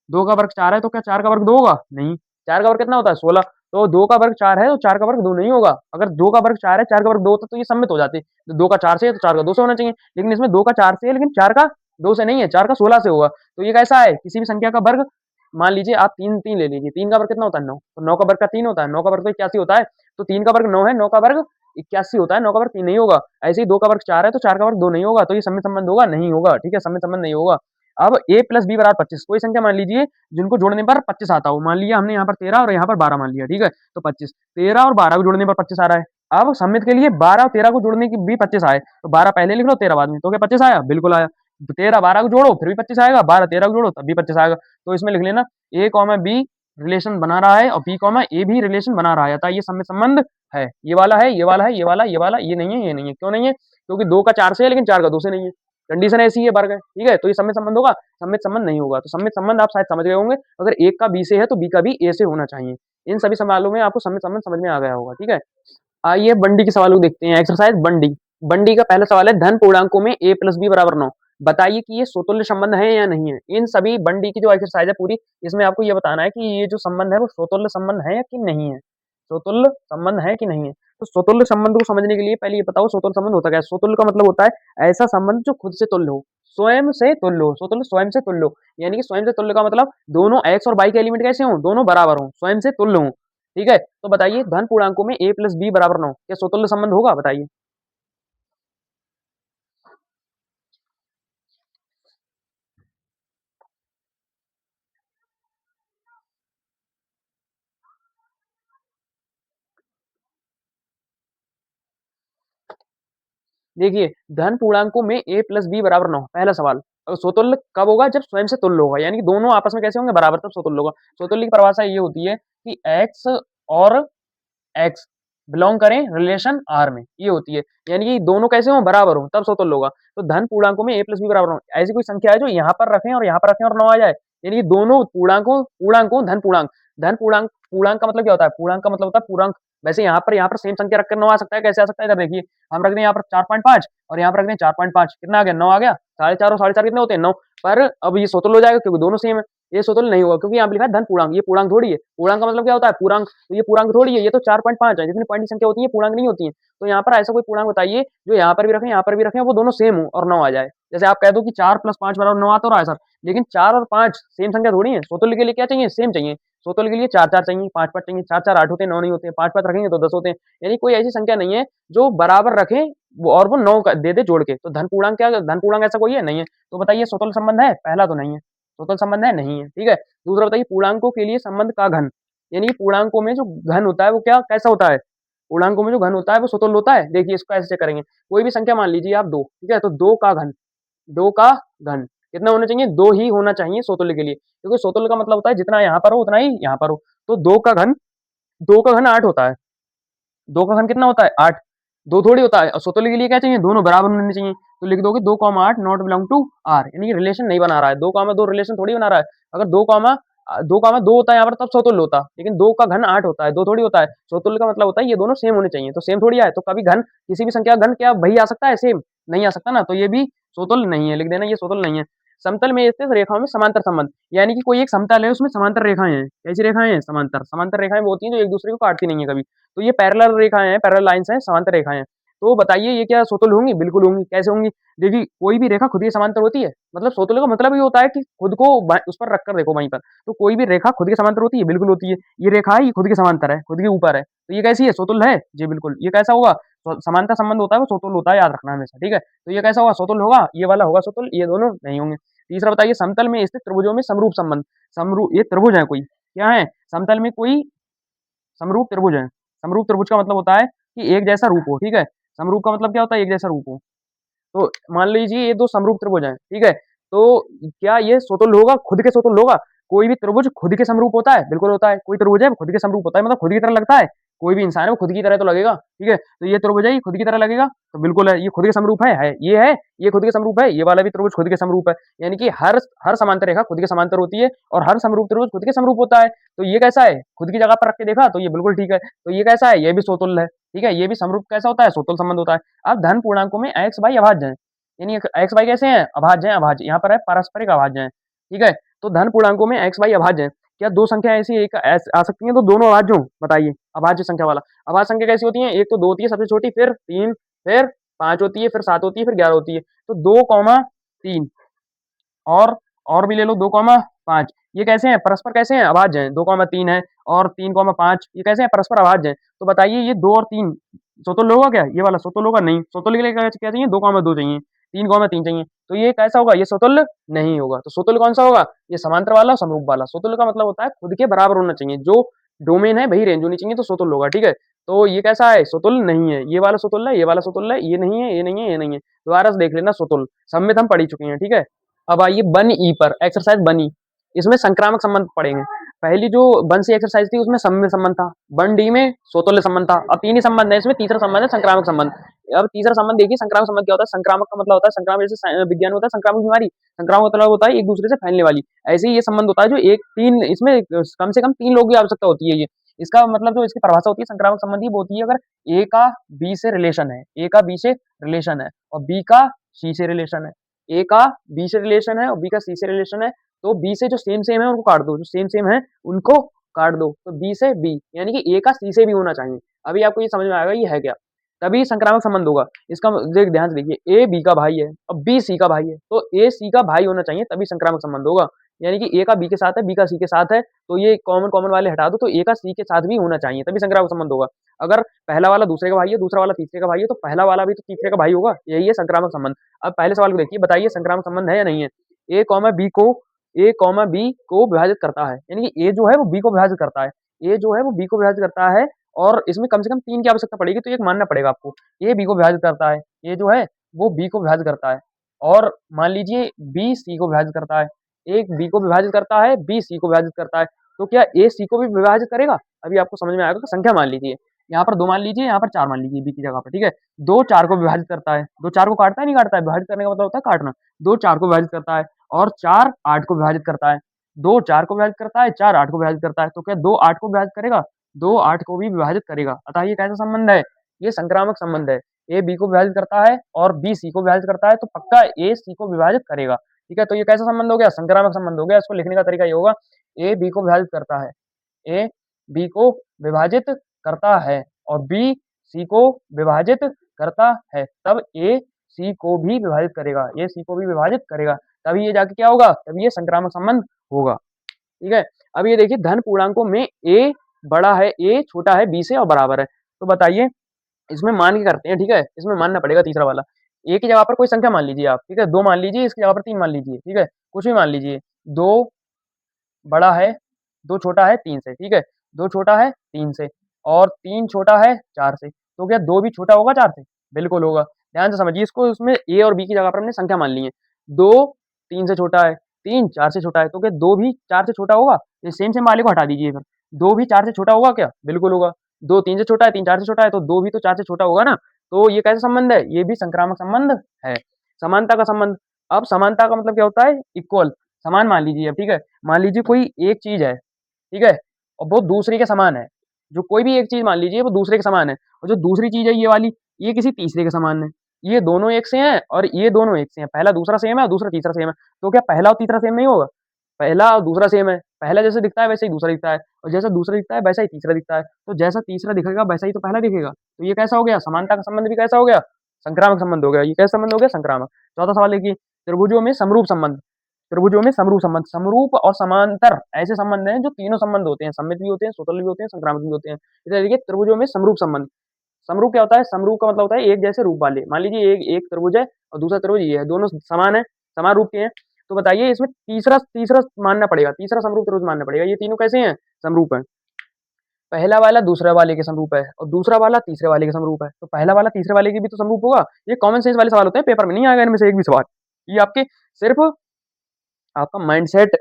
2 का वर्ग 4 है तो क्या 4 का वर्ग 2 होगा? नहीं, 4 का वर्ग कितना होता है? 16, तो 2 का वर्ग 4 है तो 4 का वर्ग 2 नहीं होगा, अगर 2 का वर्ग 4 है, 4 का वर्ग 2 होता तो ये सममित हो जाते, तो 2 का 4 से है तो 4 का 2 से होना चाहिए, लेकिन इसमें 2 का 4 से है लेकिन 4 का 2 से नहीं है, 4 का 16 से होगा, तो ये कैसा है? किसी भी संख्या का वर्ग, मान लीजिए आप 3 ले लीजिए, 3 का वर्ग कितना होता है? 9, तो 9 का वर्ग का 3 होता है, 9 का वर्ग तो 81 होता है, तो 3 का वर्ग 9 है, 9 का वर्ग 81 होता है, 9 का वर्ग 3 नहीं होगा, ऐसे ही 2 का वर्ग 4 है तो 4 का वर्ग 2 नहीं होगा, तो ये सममित संबंध होगा? नहीं होगा, ठीक है, सममित संबंध नहीं होगा। अब a प्लस बी बराबर 25, कोई संख्या मान लीजिए जिनको जोड़ने पर 25 आता हो, मान लिया हमने यहाँ पर 13 और यहाँ पर 12 मान लिया, ठीक है, तो 25, 13 और 12 को जोड़ने पर 25 आ रहा है। अब सममित के लिए 12 और 13 को जोड़ने की भी 25 आए, तो 12 पहले लिख लो 13 बाद में, तो क्या 25 आया? बिल्कुल आया। 13 12 को जोड़ो फिर भी 25 आएगा, 12 13 को जोड़ो तब भी 25 आएगा, तो इसमें लिख लेना a कॉमा बी रिलेशन बना रहा है और b कॉमा ए भी रिलेशन बना रहा है, अतः ये सममित संबंध है। ये वाला है, ये वाला है, ये वाला, ये वाला, ये नहीं है, ये नहीं है, क्यों नहीं है? क्योंकि 2 का 4 से है लेकिन 4 का 2 से नहीं है, कंडीशन ऐसी है, वर्ग है, ठीक है, तो ये सममित संबंध होगा? सममित संबंध नहीं होगा। तो सममित संबंध आप शायद समझ गए होंगे, अगर एक का बी से है तो बी का भी ए से होना चाहिए। इन सभी सवालों में आपको सममित संबंध समझ में आ गया होगा, ठीक है। आइए बंडी के सवालों को देखते हैं, एक्सरसाइज बंडी। बंडी का पहला सवाल है, धन पूर्णांकों में a प्लस बी बराबर 9, बताइए कि ये स्वतुल्य संबंध है या नहीं है। इन सभी बंडी की जो एक्सरसाइज है पूरी, इसमें आपको ये बताना है कि ये जो संबंध है वो स्वतुल्य संबंध है या कि नहीं है, स्वतुल्य संबंध है कि नहीं है। तो स्वतुल्य संबंध को समझने के लिए पहले ये बताओ स्वतुल्य संबंध होता क्या है। स्वतुल्य का मतलब होता है ऐसा संबंध जो खुद से तुल्य हो, स्वयं से तुल्य हो, स्वतुल्य स्वयं से तुल्य हो, यानी कि स्वयं से तुल्य का मतलब दोनों x और y के एलिमेंट कैसे हों? दोनों बराबर हों, स्वयं से तुल्य हों, ठीक है। तो बताइए धन पूर्णांकों में a प्लस बी बराबर 9, क्या स्वतुल्य संबंध होगा? बताइए। देखिए धन पूर्णांकों में a प्लस बी बराबर 9, पहला सवाल। स्वतुल्य कब होगा? जब स्वयं से तुल्य होगा, यानी कि दोनों आपस में कैसे होंगे? बराबर, तब स्वतुल्य होगा। स्वतुल्य की परिभाषा ये होती है कि x और x बिलोंग करें रिलेशन R में, ये होती है, यानी कि दोनों कैसे हों? बराबर हों, तब स्वतुल्य होगा। तो धन पूर्णांकों में a प्लस बी बराबर 9, ऐसी कोई संख्या है जो यहाँ पर रखें और यहाँ पर रखें और 9 आ जाए, यानी कि दोनों पूर्णांकों धन पूर्णांक, धन पूर्णांक, पूर्णांक का मतलब क्या होता है? पूर्णांक का मतलब होता है पूर्णांक। वैसे यहाँ पर सेम संख्या रखकर 9 आ सकता है, कैसे आ सकता है? इधर देखिए, हम रख दें यहाँ पर 4.5 और यहाँ पर रख दें 4.5, कितना आ गया? 9 आ गया। 4.5 और 4.5 कितने होते हैं? 9, पर अब ये स्वतुल्य हो जाएगा क्योंकि दोनों सेम है। ये स्वतुल्य नहीं होगा क्योंकि यहाँ पे लिखा है धन पूर्णांक, ये पूर्णांक थोड़ी है। पूर्णांक का मतलब क्या होता है? पूर्णांक, तो ये पूर्णांक थोड़ी है, ये तो 4.5 है, जितनी पॉइंट की संख्या होती है पूर्णांक नहीं होती है। तो यहाँ पर ऐसा कोई पूर्णांक बताइए जो यहाँ पर भी रखें, यहाँ पर भी रखें, वो दोनों सेम हो और 9 आ जाए। जैसे आप कह दो कि 4 + 5 = 9 आ तो रहा है सर, लेकिन 4 और 5 सेम संख्या थोड़ी है। स्वतुल्य के लिए क्या चाहिए? सेम चाहिए। स्वतुल्य के लिए 4-4 चाहिए, 5-5 चाहिए, 4-4 8 होते हैं, 9 नहीं होते हैं, 5-5 रखेंगे तो 10 होते हैं। यानी कोई ऐसी संख्या नहीं है जो बराबर रखें और वो 9 दे दे जोड़ के। तो धन पूर्णांक क्या, धन पूर्णांक ऐसा कोई है? नहीं है। तो बताइए स्वतुल्य संबंध है? पहला तो नहीं है, स्वतंत्र संबंध है? नहीं है, ठीक है। दूसरा बताइए पूर्णांकों के लिए संबंध का घन, यानी कि पूर्णांकों में जो घन होता है वो क्या कैसा होता है? पूर्णांकों में जो घन होता है वो स्वतंत्र होता है। देखिए इसको ऐसे चेक करेंगे, कोई भी संख्या मान लीजिए आप 2, ठीक है, तो 2 का घन, 2 का घन कितना होना चाहिए? 2 ही होना चाहिए स्वतुल्य के लिए, क्योंकि स्वतुल्य का मतलब होता है जितना यहाँ पर हो उतना ही यहाँ पर हो। तो 2 का घन 8 होता है, 2 का घन कितना होता है? 8, 2 थोड़ी होता है। और स्वतुल्य के लिए क्या चाहिए? दोनों बराबर होने चाहिए, तो लिख दोगे 2,8 नॉट बिलोंग टू आर, यानी कि रिलेशन नहीं बना रहा है। 2,2 रिलेशन थोड़ी बना रहा है। अगर 2,2 होता है यहाँ पर तब स्वतुल्य होता, लेकिन 2 का घन 8 होता है, 2 थोड़ी होता है। स्वतुल्य का मतलब होता है ये दोनों सेम होने चाहिए, तो सेम थोड़ी आए, तो कभी घन किसी भी संख्या का घन क्या वही आ सकता है? सेम नहीं आ सकता ना, तो ये भी स्वतुल्य नहीं है, लिख देना ये स्वतुल्य नहीं है। समतल में स्थित रेखाओं में समांतर संबंध, यानी कि कोई एक समतल है उसमें समांतर रेखाएं हैं। कैसी रेखाएं हैं? समांतर। समांतर रेखाएं वो होती हैं जो एक दूसरे को काटती नहीं है कभी, तो ये पैरेलल रेखाएं हैं, पैरेलल लाइंस हैं, समांतर रेखाएं हैं। तो बताइए ये क्या स्वतुल्य होंगी? बिल्कुल होंगी। कैसे होंगी? देखिए कोई भी रेखा खुद के समांतर होती है, मतलब स्वतुल्य का मतलब ये होता है कि खुद को उस पर रखकर देखो वहीं पर, तो कोई भी रेखा खुद के समांतर होती है? बिल्कुल होती है। ये रेखा है, ये खुद के समांतर है, खुद के ऊपर है, तो ये कैसी है? स्वतुल्य है जी बिल्कुल। ये कैसा होगा? समांतर संबंध होता है वो स्वतुल्य होता है, याद रखना हमेशा, ठीक है। तो ये कैसा होगा? स्वतुल्य होगा, ये वाला होगा स्वतुल्य, ये दोनों नहीं होंगे। तीसरा बताइए समतल में स्थित त्रिभुजों में समरूप संबंध, समरूप, ये त्रिभुज है कोई, क्या है? समतल में कोई समरूप त्रिभुज है। समरूप त्रिभुज का मतलब होता है कि एक जैसा रूप हो, ठीक है। समरूप का मतलब क्या होता है? एक जैसा रूप हो। तो मान लीजिए ये दो समरूप त्रिभुज हैं, ठीक है? तो क्या ये स्वतुल्य होगा? खुद के स्वतुल्य होगा? कोई भी त्रिभुज खुद के समरूप होता है? बिल्कुल होता है। कोई त्रिभुज है वो खुद के समरूप होता है, मतलब खुद की तरह लगता है? कोई भी इंसान है वो खुद की तरह तो लगेगा, ठीक है? तो ये त्रिभुज है, ये खुद की तरह लगेगा? तो बिल्कुल है, ये खुद के समरूप है, ये खुद के समरूप है, ये वाला भी त्रिभुज खुद के समरूप है। यानी कि हर समांतर रेखा खुद के समांतर होती है और हर समरूप त्रिभुज खुद के समरूप होता है। तो ये कैसा है? खुद की जगह पर रख के देखा तो ये बिल्कुल ठीक है। तो ये कैसा है? ये भी स्वतुल्य है, ठीक है? ये भी समरूप कैसा होता है? स्वतुल्य संबंध होता है। अब धन पूर्णांकों में x, y अभाज्य हैं। यानी एक्स वाई कैसे हैं? अभाज्य हैं, अभाज्य यहाँ पर है पारस्परिक अभाज्य हैं, ठीक है? तो धन पूर्णांकों में एक्स वाई अभाज्य हैं। क्या दो संख्या ऐसी एक आ सकती हैं तो दोनों अभाज्य हों? बताइए, अभाज्य संख्या वाला। अभाज्य संख्या कैसी होती है? एक तो दो होती है सबसे छोटी, फिर तीन, फिर पांच होती है, फिर सात होती है, फिर 11 होती है। तो 2, 3 और भी ले लो 2, 5। ये कैसे हैं? परस्पर कैसे हैं? अभाज्य हैं। 2, 3 है और 3, 5 ये कैसे हैं? परस्पर अभाज्य हैं। तो बताइए ये 2 और 3 स्वतुल्य होगा क्या? ये वाला स्वतुल्य होगा? नहीं। स्वतुल्य के लिए क्या चाहिए? 2, 2 चाहिए, 3, 3 चाहिए। तो ये कैसा होगा? ये स्वतुल्य नहीं होगा। तो स्वतुल्य कौन सा होगा? ये समांतर वाला, समरूप वाला। स्वतुल्य का मतलब होता है खुद के बराबर होना चाहिए, जो डोमेन है वही रेंज होनी चाहिए, तो स्वतुल्य होगा, ठीक है? तो ये कैसा है? स्वतुल्य नहीं है। ये वाला स्वतुल्य है, ये वाला स्वतुल्य है, ये नहीं है, ये नहीं है, ये नहीं है। दोबारा से देख लेना स्वतुल्य। सब में तो हम पढ़ ही चुके हैं, ठीक है? अब आइए बन ई पर, एक्सरसाइज बन ई। इसमें संक्रामक संबंध पढ़ेंगे। पहली जो बन सी एक्सरसाइज थी उसमें सममित संबंध था, बन डी में स्वतुल्य संबंध था। अब तीन ही संबंध है इसमें, तीसरा संबंध है संक्रामक संबंध। अब तीसरा संबंध देखिए, संक्रामक संबंध क्या होता है? संक्रामक का मतलब होता है, संक्रामक जैसे विज्ञान होता है संक्रामक बीमारी, संक्रामक मतलब होता है एक दूसरे से फैलने वाली। ऐसे ही ये संबंध होता है जो एक तीन, इसमें कम से कम तीन लोगों की आवश्यकता होती है। ये इसका मतलब जो इसकी परिभाषा होती है संक्रामक संबंधी वो होती है अगर ए का बी से रिलेशन है, ए का बी से रिलेशन है और बी का सी से रिलेशन है। ए का बी से रिलेशन है और बी का सी से रिलेशन है। तो बी से जो सेम सेम है उनको काट दो, जो सेम सेम है उनको काट दो। तो बी से बी यानी कि ए का सी से भी होना चाहिए। अभी आपको ये समझ में आएगा ये है क्या, तभी संक्रामक संबंध होगा। इसका ध्यान से देखिए, ए बी का भाई है और बी सी का भाई है, तो ए सी का भाई होना चाहिए तभी संक्रामक संबंध होगा। यानी कि ए का बी के साथ है, बी का सी के साथ है, तो ये कॉमन कॉमन वाले हटा दो, तो ए का सी के साथ भी होना चाहिए तभी संक्रामक संबंध होगा। अगर पहला वाला दूसरे का भाई है, दूसरा वाला तीसरे का भाई है, तो पहला वाला भी तो तीसरे का भाई होगा, यही है संक्रामक संबंध। अब पहले सवाल को देखिए, बताइए संक्रामक संबंध है या नहीं है? ए कॉमा बी को ए कॉमा बी को विभाजित करता है, यानी कि ए जो है वो बी को विभाजित करता है, ए जो है वो बी को विभाजित करता है। और इसमें कम से कम तीन की आवश्यकता पड़ेगी, तो एक मानना पड़ेगा आपको। ए बी को विभाजित करता है, ए जो है वो बी को विभाजित करता है। और मान लीजिए बी सी को विभाजित करता है, एक बी को विभाजित करता है, बी सी को विभाजित करता है। तो क्या ए सी को भी विभाजित करेगा? अभी आपको समझ में आएगा कि संख्या मान लीजिए, यहाँ पर दो मान लीजिए, यहाँ पर चार मान लीजिए बी की जगह पर, ठीक है? दो चार को विभाजित करता है, दो चार को काटता है नहीं काटता है? विभाजित करने का मतलब होता है काटना। दो चार को विभाजित करता है और चार आठ को विभाजित करता है। दो चार को विभाजित करता है, चार आठ को विभाजित करता है। तो क्या दो आठ को विभाजित करेगा? दो आठ को भी विभाजित करेगा। अतः ये कैसा संबंध है? ये संक्रामक संबंध है। ए बी को विभाजित करता है और बी सी को विभाजित करता है, तो पक्का ए सी को विभाजित करेगा, ठीक है? तो ये कैसा संबंध हो गया? संक्रामक संबंध हो गया। इसको लिखने का तरीका ये होगा, ए बी को विभाजित करता है, ए बी को विभाजित करता है और बी सी को विभाजित करता है, तब ए सी को भी विभाजित करेगा, ए सी को भी विभाजित करेगा, तभी ये जाके क्या होगा? तभी ये संक्रामक संबंध होगा, ठीक है? अब ये देखिए धन पूर्णांकों में ए बड़ा है, ए छोटा है बी से और बराबर है। तो बताइए इसमें मान के करते हैं, ठीक है? इसमें मानना पड़ेगा तीसरा वाला। ए की जगह पर कोई संख्या मान लीजिए आप, ठीक है? 2 मान लीजिए, इसकी जगह पर 3 मान लीजिए, ठीक है? कुछ भी मान लीजिए। 2 बड़ा है, 2 छोटा है 3 से, ठीक है? 2 छोटा है 3 से और 3 छोटा है 4 से। तो क्या 2 भी छोटा होगा 4 से? बिल्कुल होगा। ध्यान से समझिए इसको, उसमें ए और बी की जगह पर हमने संख्या मान ली है। 2 3 से छोटा है, 3 4 से छोटा है, तो क्या 2 भी 4 से छोटा होगा? ये सेम वाले को हटा दीजिए फिर। 2 भी 4 से छोटा होगा क्या? बिल्कुल होगा। 2 3 से छोटा है, 3 4 से छोटा है, तो 2 भी तो 4 से छोटा होगा ना? तो ये कैसा संबंध है? ये भी संक्रामक संबंध है। समानता का संबंध। अब समानता का मतलब क्या होता है? इक्वल, समान मान लीजिए अब, ठीक है? मान लीजिए कोई एक चीज़ है, ठीक है? और वो दूसरे के समान है। जो कोई भी एक चीज़ मान लीजिए वो दूसरे के समान है और जो दूसरी चीज़ है ये वाली, ये किसी तीसरे के समान है। ये दोनों एक से हैं और ये दोनों एक से हैं। पहला दूसरा सेम है और दूसरा तीसरा सेम है। तो क्या पहला और तीसरा सेम नहीं होगा? पहला और दूसरा सेम है। पहला जैसे दिखता है वैसे ही दूसरा दिखता है और जैसा दूसरा दिखता है वैसा ही तीसरा दिखता है। तो जैसा तीसरा दिखेगा वैसा ही तो पहला दिखेगा। तो ये कैसा हो गया? समानता का संबंध भी कैसा हो गया? संक्रामक संबंध हो गया। ये कैसा संबंध हो गया? संक्रामक। चौथा सवाल देखिए, त्रिभुजों में समरूप संबंध। त्रिभुजों में समरूप संबंध, समरूप और समांतर ऐसे संबंध हैं जो तीनों संबंध होते हैं, सममित भी होते हैं, स्वतंत्र भी होते हैं, संक्रामक भी होते हैं। इधर देखिए त्रिभुजों में समरूप संबंध। समरूप क्या होता है? समरूप का मतलब होता है एक जैसे रूप वाले। मान लीजिए एक एक त्रिभुज है और दूसरा त्रिभुज ये है, दोनों समान है, समान रूप के हैं। तो बताइए इसमें तीसरा तीसरा मानना पड़ेगा, तीसरा समरूप त्रिभुज मानना पड़ेगा। ये तीनों कैसे हैं? समरूप हैं। पहला वाला दूसरे वाले के समरूप है और दूसरा वाला तीसरे वाले के समरूप है, तो पहला वाला तीसरे वाले के भी तो समरूप होगा। ये कॉमन सेंस वाले सवाल होते हैं, पेपर में नहीं आएगा इनमें से एक भी सवाल। ये आपके सिर्फ आपका माइंडसेट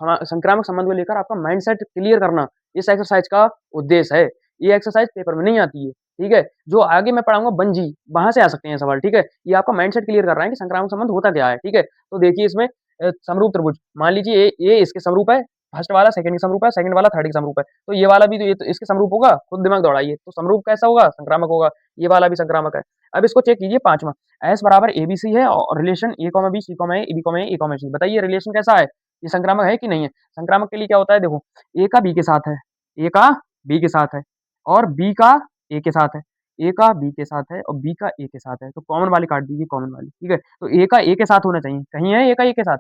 संक्रामक संबंध को लेकर आपका माइंडसेट क्लियर करना इस एक्सरसाइज का उद्देश्य है। ये एक्सरसाइज पेपर में नहीं आती है, ठीक है? जो आगे मैं पढ़ाऊंगा बंजी, वहां से आ सकते हैं सवाल, ठीक है? ये आपका माइंडसेट क्लियर कर रहा है कि संक्रामक संबंध होता क्या है, ठीक है? तो देखिए इसमें समरूप त्रिभुज, मान लीजिए ये इसके समरूप है, फर्स्ट वाला सेकंड के समरूप है, सेकंड वाला थर्ड के समरूप है, तो ये वाला भी तो ये तो इसके समरूप होगा, खुद दिमाग दौड़ाइए, तो समरूप कैसा होगा? संक्रामक होगा। ये वाला भी संक्रामक है। अब इसको चेक कीजिए पांचवा, एस बराबर एबीसी है और relation A comma B C comma A B comma A comma C, बताइए रिलेशन कैसा है? ये संक्रामक है कि नहीं है? संक्रामक के लिए क्या होता है? देखो, ए का बी के साथ है, ए का बी के साथ है और बी का ए के साथ है, ए का बी के साथ है और बी का ए के साथ है, तो कॉमन वाली काट दीजिए, कॉमन वाली, ठीक है? तो ए का ए के साथ होना चाहिए, कहीं है ए का ए के साथ?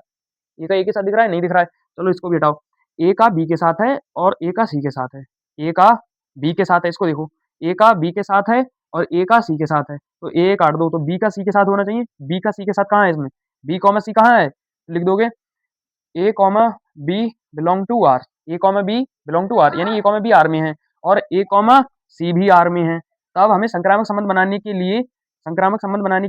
ए का ए के साथ दिख रहा है? नहीं दिख रहा है, चलो इसको भी हटाओ। ए का बी के साथ है और ए का सी के साथ है, ए का बी के साथ है, इसको देखो, ए का बी के साथ है और ए का सी के साथ है, तो ए काट दो, तो बी का सी के साथ होना चाहिए। बी का सी के साथ कहाँ है इसमें? बी कॉमा सी कहाँ है? लिख दोगे A comma B belong to R, A comma B belong to R, यानी ए कॉमा बी आर में है और ए कॉमा सी भी आर में है। तब हमें संक्रामक संबंध बनाने के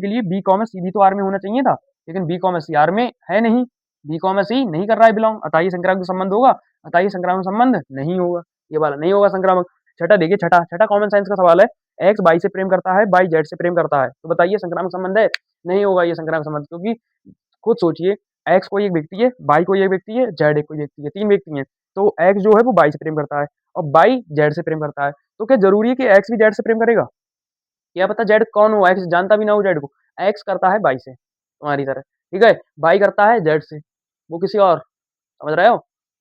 लिए बी कॉमा सी भी तो आर में होना चाहिए था, लेकिन बी कॉमा सी आर में है नहीं, बी कॉमा सी नहीं कर रहा है बिलोंग, अतः ये संक्रामक संबंध होगा, अतः ये संक्रामक संबंध नहीं होगा, ये वाला नहीं होगा संक्रामक। छठा देखिए, छठा छठा कॉमन साइंस का सवाल है, एक्स वाई से प्रेम करता है, वाई जेड से प्रेम करता है, तो बताइए संक्रामक संबंध है? नहीं होगा ये संक्रामक संबंध, क्योंकि खुद सोचिए, एक्स कोई एक व्यक्ति है, वाई कोई एक व्यक्ति है, जेड एक कोई व्यक्ति है, तीन व्यक्ति हैं, तो एक्स जो है वो वाई से प्रेम करता है और वाई जेड से प्रेम करता है, तो क्या जरूरी है कि एक्स भी जेड से प्रेम करेगा? क्या पता जेड कौन हो, एक्स जानता भी ना हो जेड को। एक्स करता है वाई से तुम्हारी तरह, ठीक है? वाई करता है जेड से, वो किसी और, समझ रहे हो?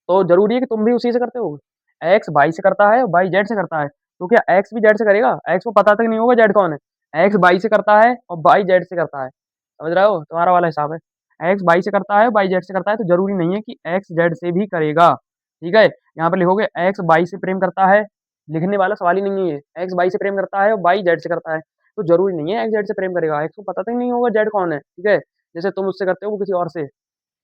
तो जरूरी है कि तुम भी उसी से करते हो। एक्स वाई से करता है, वाई जेड से करता है, तो क्या एक्स भी जेड से करेगा? एक्स को पता तक नहीं होगा जेड कौन है। एक्स वाई से करता है और वाई जेड से करता है, समझ रहे हो? तुम्हारा वाला हिसाब है, एक्स वाई से करता है, वाई जेड से करता है, तो जरूरी नहीं है कि एक्स जेड से भी करेगा, ठीक है? यहाँ पर लिखोगे एक्स वाई से प्रेम करता है, लिखने वाला सवाल ही नहीं है, एक्स वाई से प्रेम करता है और वाई जेड से करता है, तो जरूरी नहीं है एक्स जेड से प्रेम करेगा, एक्स को पता तक नहीं होगा जेड कौन है, ठीक है? जैसे तुम उससे करते हो वो किसी और से,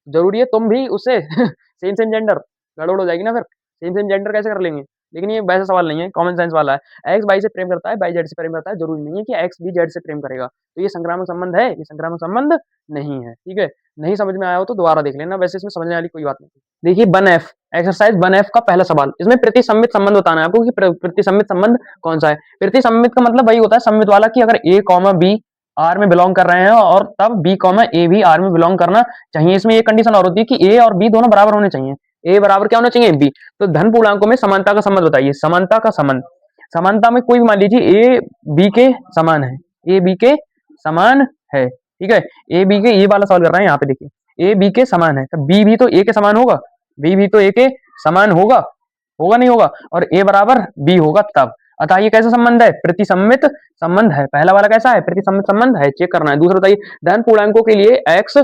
जरूरी है तुम भी उससे सेम सेम जेंडर, गड़बड़ हो जाएगी ना फिर, सेम सेम जेंडर कैसे कर लेंगे? लेकिन ये वैसा सवाल नहीं है, कॉमन सेंस वाला है। एक्स वाई से प्रेम करता है, वाई जेड से प्रेम करता है, जरूरी नहीं है कि एक्स भी जेड से प्रेम करेगा, तो ये संक्रामक संबंध है? ये संक्रामक संबंध नहीं है, ठीक है? नहीं समझ में आया हो तो दोबारा देख लेना, वैसे इसमें समझने वाली कोई बात नहीं। देखिए one F, exercise one F का पहला सवाल, इसमें प्रतिसम्मित संबंध बताना है आपको कि प्रतिसम्मित संबंध कौन सा है। प्रतिसम्मित का मतलब वही होता है सम्मित वाला, कि अगर ए कॉमा बी आर में बिलोंग कर रहे हैं और तब बी कॉमा ए भी आर में बिलोंग करना चाहिए। इसमें एक कंडीशन और होती है कि ए और बी दोनों बराबर होने चाहिए, ए बराबर क्या होना चाहिए? बी। तो धन पूर्णांकों में समानता का संबंध बताइए, समानता का संबंध, समानता में कोई भी मान लीजिए ए बी के समान है, ए बी के समान है, ठीक है? ए बी के, ये वाला सवाल कर रहे हैं यहाँ पे, देखिए ए बी के समान है, तो बी भी तो ए के समान होगा, बी भी तो ए के समान होगा, होगा नहीं होगा? और ए बराबर बी होगा तब, अतः ये कैसा संबंध है? प्रतिसम्मित संबंध है। पहला वाला कैसा है? प्रतिसम्मित संबंध है, चेक करना है। दूसरा बताइए, धन पूर्णांकों के लिए एक्स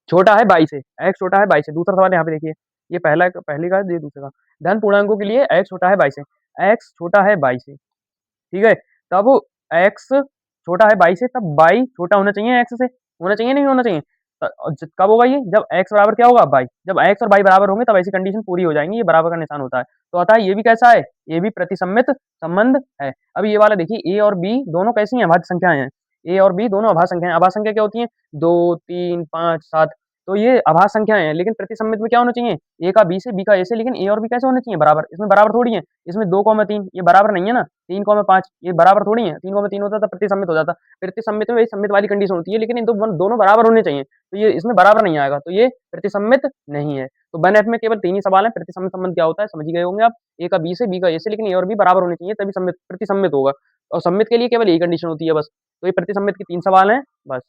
छोटा है 22 से, एक्स छोटा है 22 से, दूसरा सवाल यहाँ पे देखिए, ये पहली का, ये दूसरा का। धन पूर्णांकों के लिए एक्स छोटा है 22 से, एक्स छोटा है 22 से, ठीक है? तब एक्स छोटा है 22 से, तब वाई छोटा होना चाहिए एक्स से, होना चाहिए नहीं होना चाहिए? कब होगा ये? जब एक्स बराबर क्या होगा? वाई। जब एक्स और वाई बराबर होंगे तब ऐसी कंडीशन पूरी हो जाएंगी, ये बराबर का निशान होता है, तो अतः ये भी कैसा है? ये भी प्रतिसम्मित संबंध है। अब ये वाला देखिए, ए और बी दोनों कैसी हैं? अभाज्य संख्याएं हैं, ए और बी दोनों अभाज्य संख्याएं। अभाज्य संख्या क्या होती है? 2 3 5 7, तो ये अभाज्य संख्याएं हैं, लेकिन प्रतिसम्मित में क्या होना चाहिए? ए का बी से, बी का ए से, लेकिन ए और बी कैसे होने चाहिए? बराबर। इसमें बराबर थोड़ी है, इसमें 2,3 ये बराबर नहीं है ना, 3,5 ये बराबर थोड़ी है, 3,3 होता तो प्रतिसम्मित हो जाता। प्रतिसम्मित में वही सम्मित वाली कंडीशन होती है, लेकिन इन दोनों बराबर होने चाहिए, तो ये इसमें बराबर नहीं आएगा, तो ये प्रतिसम्मित नहीं है। तो वन एफ में केवल 3 ही सवाल हैं। प्रतिसम्मित संबंध क्या होता है समझ ही गए होंगे आप, ए का बी से, बी का ए से, लेकिन ए और बी बराबर होने चाहिए तभी प्रतिसम्मित होगा, और सम्मित के लिए केवल यही कंडीशन होती है बस। तो ये प्रतिसम्मित के 3 सवाल हैं बस।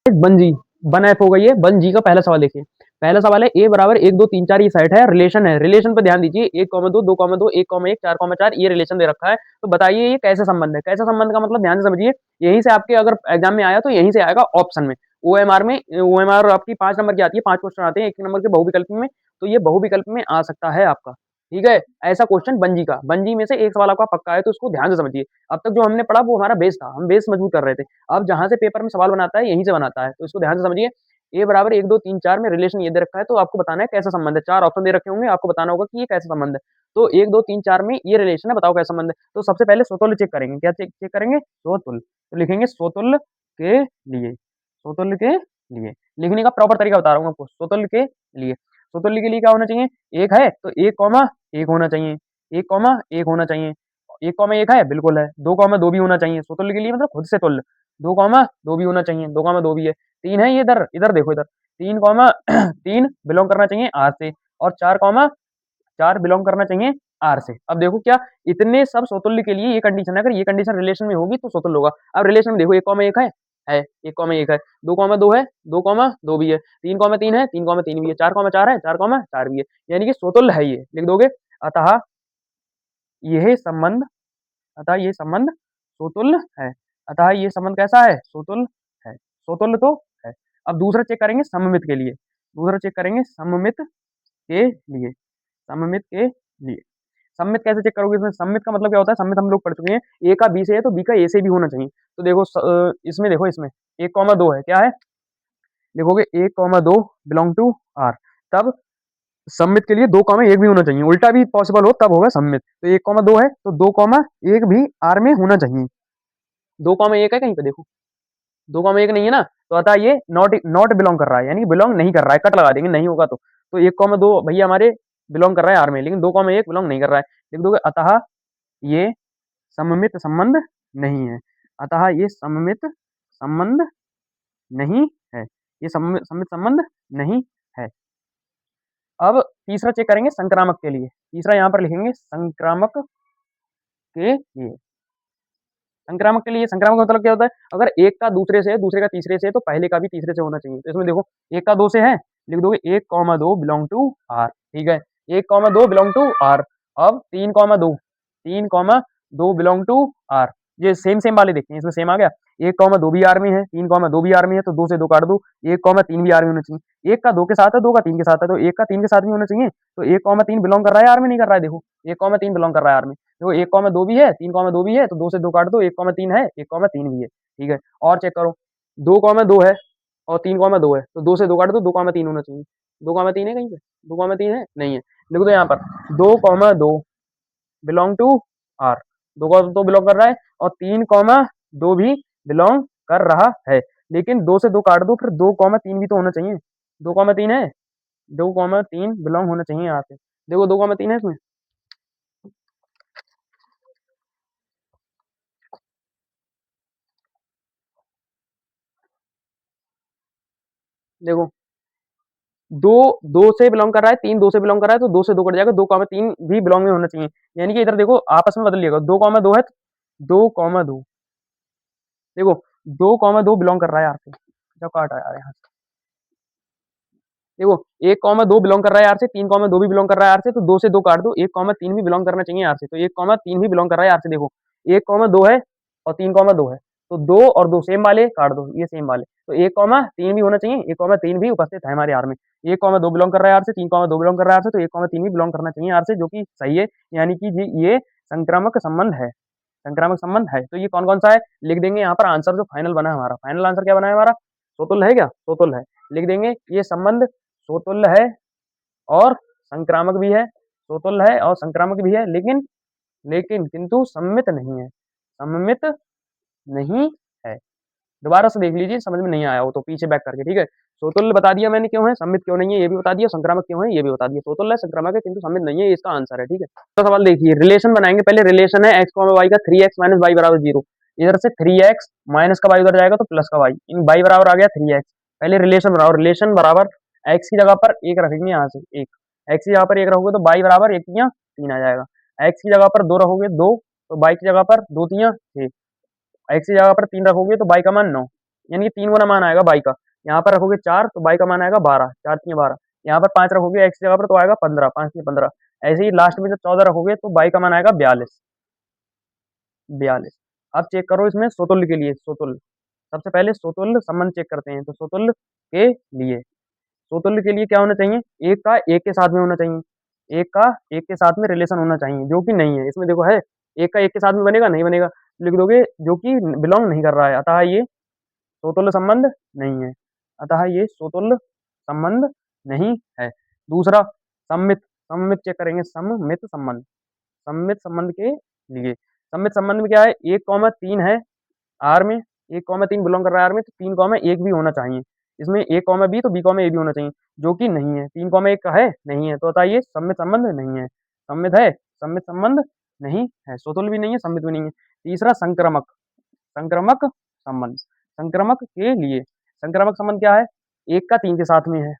वन जी, वन एफ हो गई है। वन जी का पहला सवाल देखिए, पहला सवाल है ए बराबर 1 2 3 4, ये सेट है, रिलेशन है। रिलेशन पे ध्यान दीजिए, 1,2 2,2 1,1 4,4 ये रिलेशन दे रखा है, तो बताइए ये कैसे संबंध है? कैसा संबंध का मतलब ध्यान से समझिए, यहीं से आपके अगर एग्जाम में आया तो यहीं से आएगा ऑप्शन में, ओएमआर में। ओएमआर आपकी 5 नंबर की आती है, 5 क्वेश्चन आते हैं 1 नंबर के बहुविकल्प में, तो ये बहुविकल्प में आ सकता है आपका, ठीक है? ऐसा क्वेश्चन बंजी का, बंजी में से एक सवाल आपका पक्का है, तो उसको ध्यान से समझिए। अब तक जो हमने पढ़ा वो हमारा बेस था, हम बेस मजबूत कर रहे थे। अब जहां से पेपर में सवाल बनाता है यहीं से बनाता है, तो इसको ध्यान से समझिए। ए बराबर 1, 2, 3, 4 में रिलेशन ये दे रखा है, तो आपको बताना है कैसा संबंध है। 4 ऑप्शन दे रखे होंगे, आपको बताना होगा कि ये कैसा संबंध है। तो 1, 2, 3, 4 में ये रिलेशन है, बताओ कैसा संबंध है। तो सबसे पहले स्वतुल्य चेक करेंगे, क्या चेक चेक करेंगे? स्वतुल्य। तो लिखेंगे स्वतुल्य के लिए, स्वतुल्य के लिए। लिखने का प्रॉपर तरीका बता रहा हूँ आपको, स्वतुल्य के लिए। स्वतुल्य के लिए क्या होना चाहिए? 1 है तो 1 कॉमा 1 होना चाहिए, 1 कॉमा 1 होना चाहिए। 1 कॉमा 1 है, बिल्कुल है। 2 कॉमा 2 भी होना चाहिए। स्वतुल्य के लिए मतलब खुद से तुल्य। 2 कॉमा 2 भी होना चाहिए, 2 कॉमा 2 भी है। 3 है, ये इधर इधर देखो इधर। 3 कॉमा 3 बिलोंग करना चाहिए R से, और 4 कॉमा 4 बिलोंग करना चाहिए R से। अब देखो क्या इतने सब स्वतुल्य के लिए ये कंडीशन है, अगर ये कंडीशन रिलेशन में होगी तो स्वतुल्य होगा। अब रिलेशन में देखो 1 कॉमा 1 है, 1 कॉमा 1 है, 2 कॉमा 2 है, 2 कॉमा 2 भी है, 3 कॉमा 3 है, 3 कॉमा 3 भी है, 4 कॉमा 4 है, 4 कॉमा 4 भी है। यानी कि स्वतुल्य है ये, लिख दोगे। अतः यह संबंध अतः ये संबंध स्वतुल्य है। अतः ये संबंध कैसा है? स्वतुल्य है। स्वतुल्य तो है। अब दूसरा चेक करेंगे सममित के लिए। दूसरा चेक करेंगे सममित के लिए। सममित के लिए। सममित कैसे चेक करोगे? इसमें सममित का मतलब क्या होता है? सममित हम लोग पढ़ चुके हैं। ए का बी से है तो बी का ए से भी होना चाहिए। तो देखो इसमें देखो, इसमें 1 कॉमा 2 है, क्या है? देखोगे 1 कॉमा 2 बिलोंग टू आर। तब सममित के लिए 2 कॉमा 1 भी होना चाहिए। उल्टा भी पॉसिबल हो तब होगा सममित। तो 1 कॉमा 2 है तो 2 कॉमा 1 भी आर में होना चाहिए। 2 कॉमा 1 है कहीं पे देखो, 2 कॉमा 1 नहीं है ना, तो अतः ये नॉट नॉट बिलोंग कर रहा है, यानी बिलोंग नहीं कर रहा है। कट लगा देंगे, नहीं होगा तो 1 कॉमा 2 भैया हमारे बिलोंग कर रहा है आर में, लेकिन 2 कॉमा 1 बिलोंग नहीं कर रहा है। लिख दोगे अतः ये सममित संबंध नहीं है। अतः ये सममित संबंध नहीं है। ये सममित संबंध नहीं है। अब तीसरा चेक करेंगे संक्रामक के लिए। तीसरा यहाँ पर लिखेंगे संक्रामक के लिए। संक्रामक के लिए, संक्रामक का मतलब क्या होता है? अगर एक का दूसरे से, दूसरे का तीसरे से, तो पहले का भी तीसरे से होना चाहिए। तो इसमें देखो 1 का 2 से है, लिख दोगे 1 कॉमा 2 बिलोंग टू आर। ठीक है, 1 कॉमा 2 बिलोंग टू आर। अब 3 comma 2, 3 comma 2 belong to R. ये सेम सेम वाले देखते हैं, इसमें सेम आ गया। 1 कॉमा 2 भी आर में है, 3 कॉमा 2 भी आर में है, तो 2 से 2 काट दो। 1 कॉमा 3 भी आर में होना चाहिए। 1 का 2 के साथ है, 2 का 3 के साथ है, तो 1 का 3 के साथ भी होना चाहिए। तो 1 कॉमा 3 बिलोंग कर रहा है आर में, नहीं कर रहा है? देखो 1 कॉमा 3 बिलोंग कर रहा है आर में। देखो 1 कॉमा 2 भी है, 3 कॉमा 2 भी है, तो 2 से 2 काट दो। 1 कॉमा 3 है, 1 कॉमा 3 भी है। ठीक है, और चेक करो 2 कॉमा 2 है और 3 कॉमा 2 है, तो 2 से 2 काट दो। 2 कॉमा 3 होना चाहिए। 2 कॉमा 3 है कहीं पे? 2 कॉमा 3 है? नहीं है। लिख दो यहाँ पर 2 comma 2 belong to R. 2 comma 2 belong कर रहा है, और 3 कॉमा 2 भी बिलोंग कर रहा है। लेकिन 2 से 2 काट दो, फिर 2 कॉमा 3 भी तो होना चाहिए। 2 कॉमा 3 है, 2 कॉमा 3 बिलोंग होना चाहिए यहाँ पे। देखो 2 कॉमा 3 है इसमें। देखो 2 2 से बिलोंग कर रहा है, 3 2 से बिलोंग कर रहा है, तो 2 से 2 कट जाएगा। 2 कॉमा 3 भी बिलोंग में होना चाहिए। यानी कि इधर देखो आपस में बदल लिएगा। 2 कॉमा 2 है, 2 कॉमा 2, देखो 2 कॉमा 2 बिलोंग कर रहा है आर से। जब काट आया यहाँ से, देखो 1 कॉमा 2 बिलोंग कर रहा है आर से, 3 कॉमा 2 भी बिलोंग कर रहा है आर से, तो 2 से 2 काट दो। 1 कॉमा 3 भी बिलोंग करना चाहिए आर से, तो 1 कॉमा 3 भी बिलोंग कर रहा है आर से। देखो 1 कॉमा 2 है और 3 कॉमा 2 है, तो 2 और 2 सेम वाले काट दो, ये सेम वाले। तो 1 कॉमा 3 भी होना चाहिए, 1 कॉमा 3 भी उपस्थित है हमारे आर में। 1 कॉमा 2 बिलोंग कर रहा है आर से, 3 कॉमा 2 बिलोंग कर रहा है आर से, तो 1 कॉमा 3 भी बिलोंग करना चाहिए आर से, जो कि सही है। यानी कि जी ये संक्रामक संबंध है। संक्रामक संबंध है। तो ये कौन-कौन सा है? लिख देंगे यहाँ पर आंसर जो फाइनल बना है हमारा। फाइनल आंसर क्या बना है हमारा? स्वतुल्य है क्या? स्वतुल्य है। लिख देंगे ये संबंध स्वतुल्य है और संक्रामक भी है। स्वतुल्य है और संक्रामक भी है, लेकिन लेकिन किंतु सममित नहीं है। सममित नहीं है। दोबारा से देख लीजिए, समझ में नहीं आया हो तो पीछे बैक करके, ठीक है? स्वतुल्य बता दिया मैंने क्यों है, सममित क्यों नहीं है ये भी बता दिया, संक्रामक क्यों है ये भी बता दिया। स्वतुल्य है, संक्रामक है, किंतु सममित नहीं है, ये इसका आंसर है, ठीक है? तो सवाल देखिए, रिलेशन बनाएंगे। पहले रिलेशन है x y का 3x माइनस y बराबर 0। इधर से 3x माइनस का y उधर जाएगा तो प्लस का y, इन y बराबर आ गया 3x। पहले रिलेशन बनाओ। रिलेशन बराबर x की जगह पर 1 रखेंगे, यहाँ से 1, x की जगह पर 1 रखोगे तो y बराबर 1 तियां 3 आ जाएगा। x की जगह पर 2 रखोगे 2, तो y की जगह पर 2 तियां 6। x की जगह पर 3 रखोगे तो y का मान 9, यानी कि 3 गुना मान आएगा y का। यहाँ पर रखोगे 4 तो y का मान आएगा 12, 4 तियां 12। यहाँ पर 5 रखोगे x की जगह पर तो आएगा 15, 5 तियां 15। ऐसे ही लास्ट में जब 14 रखोगे तो y का मान आएगा 42, 42। अब चेक करो इसमें स्वतुल्य के लिए। स्वतुल्य, सबसे पहले स्वतुल्य संबंध चेक करते हैं। तो स्वतुल्य के लिए, स्वतुल्य के लिए क्या होना चाहिए? एक का एक के साथ में होना चाहिए। एक का एक के साथ में रिलेशन होना चाहिए, जो कि नहीं है। इसमें देखो है, एक का एक के साथ में बनेगा? नहीं बनेगा। लिख दोगे जो कि बिलोंग नहीं कर रहा है, अतः ये स्वतुल्य संबंध नहीं है। अतः ये स्वतुल्य संबंध नहीं है। दूसरा सम्मित, सम्मित चेक करेंगे, सम्मित संबंध, सम्मित संबंध के लिए, सम्मित संबंध में क्या है, 1,3 है आर में, 1,3 बिलोंग कर रहा है आर में, तो 3,1 भी होना चाहिए। इसमें 1,b तो b,a भी होना चाहिए, जो कि नहीं है। 3,1 का है, नहीं है, तो बताइए सम्मित संबंध नहीं है। सम्मित है, सम्मित संबंध नहीं है, स्वतुल्य भी नहीं है, सम्मित भी नहीं है। तीसरा संक्रामक, संक्रामक संबंध, संक्रामक के लिए, संक्रामक संबंध क्या है, 1 का 3 के साथ में है,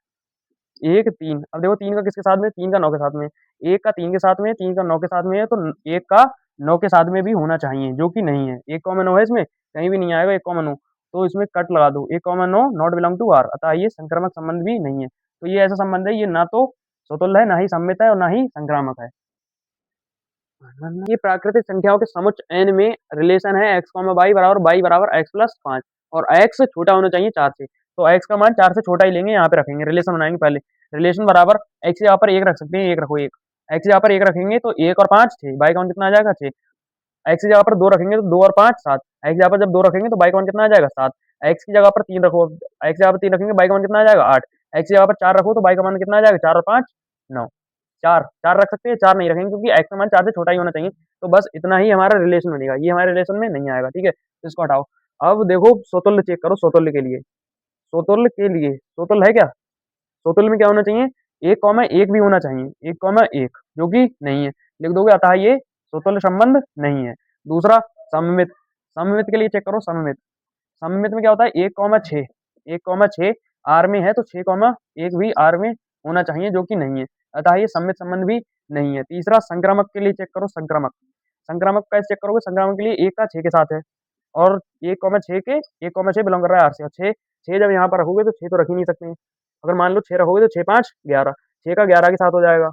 1 3, अब देखो 3 का किसके साथ में, 3 का 9 के साथ में, 1 का 3 के साथ में, 3 का 9 के साथ में है, तो 1 का 9 के साथ में भी होना चाहिए, जो कि नहीं है। 1,9 है इसमें, कहीं भी नहीं आएगा 1,9, तो इसमें कट लगा दो, 1,9 नॉट बिलोंग टू आर, अतः ये संक्रामक संबंध भी नहीं है। तो ये ऐसा संबंध है, ये ना तो स्वतुल्य है, ना ही सम्मित है, और ना ही संक्रामक है। ये प्राकृतिक संख्याओं के समुच्च n में रिलेशन है x, y बराबर y बराबर x प्लस 5, और x छोटा होना चाहिए 4 से, तो x का मान 4 से छोटा ही लेंगे, यहाँ पे रखेंगे, रिलेशन बनाएंगे पहले। रिलेशन बराबर x यहाँ पर 1 रख सकते हैं, 1 रखो 1, x यहाँ पर 1 रखेंगे तो 1 और 5 6, y का मान कितना आ जाएगा 6, x की जगह पर 2 रखेंगे तो 2 और 5 7, x यहाँ पर जब 2 रखेंगे तो y का मान कितना आ जाएगा 7, x की जगह पर 3 रखो, x यहाँ पर 3 रखेंगे y का मान कितना आ जाएगा 8, x की जगह पर 4 रखो तो y का मान कितना आ जाएगा 4 और 5 9, 4 रख सकते हैं, 4 नहीं रखेंगे क्योंकि x का मान 4 से छोटा ही होना चाहिए, तो बस इतना ही हमारा रिलेशन बनेगा, ये हमारे रिलेशन में नहीं आएगा, ठीक है, तो इसको हटाओ। अब देखो स्वतुल्य चेक करो, स्वतुल्य के लिए, स्वतुल्य के लिए, स्वतुल्य है क्या, स्वतुल्य में क्या होना चाहिए, 1,1 भी होना चाहिए, 1,1, जो कि नहीं है, लिख दोगे, अतः ये स्वतुल्य संबंध नहीं है। दूसरा सममित, सममित के लिए चेक करो, सममित, सममित में क्या होता है, 1,6, 1,6 आर में है, तो 6,1 भी आर में होना चाहिए, जो कि नहीं है, अतः ये सममित संबंध भी नहीं है। तीसरा संक्रामक के लिए चेक करो, संक्रामक, संक्रामक का चेक करोगे, संक्रामक के लिए 1 का 6 के साथ है, और 1,6 के 1,6 बिलोंग कर रहा है आर से, और 6 जब यहाँ पर रखोगे तो 6 तो रख ही नहीं सकते हैं, अगर मान लो 6 रखोगे तो 6 5 11, 6 का 11 के साथ हो जाएगा,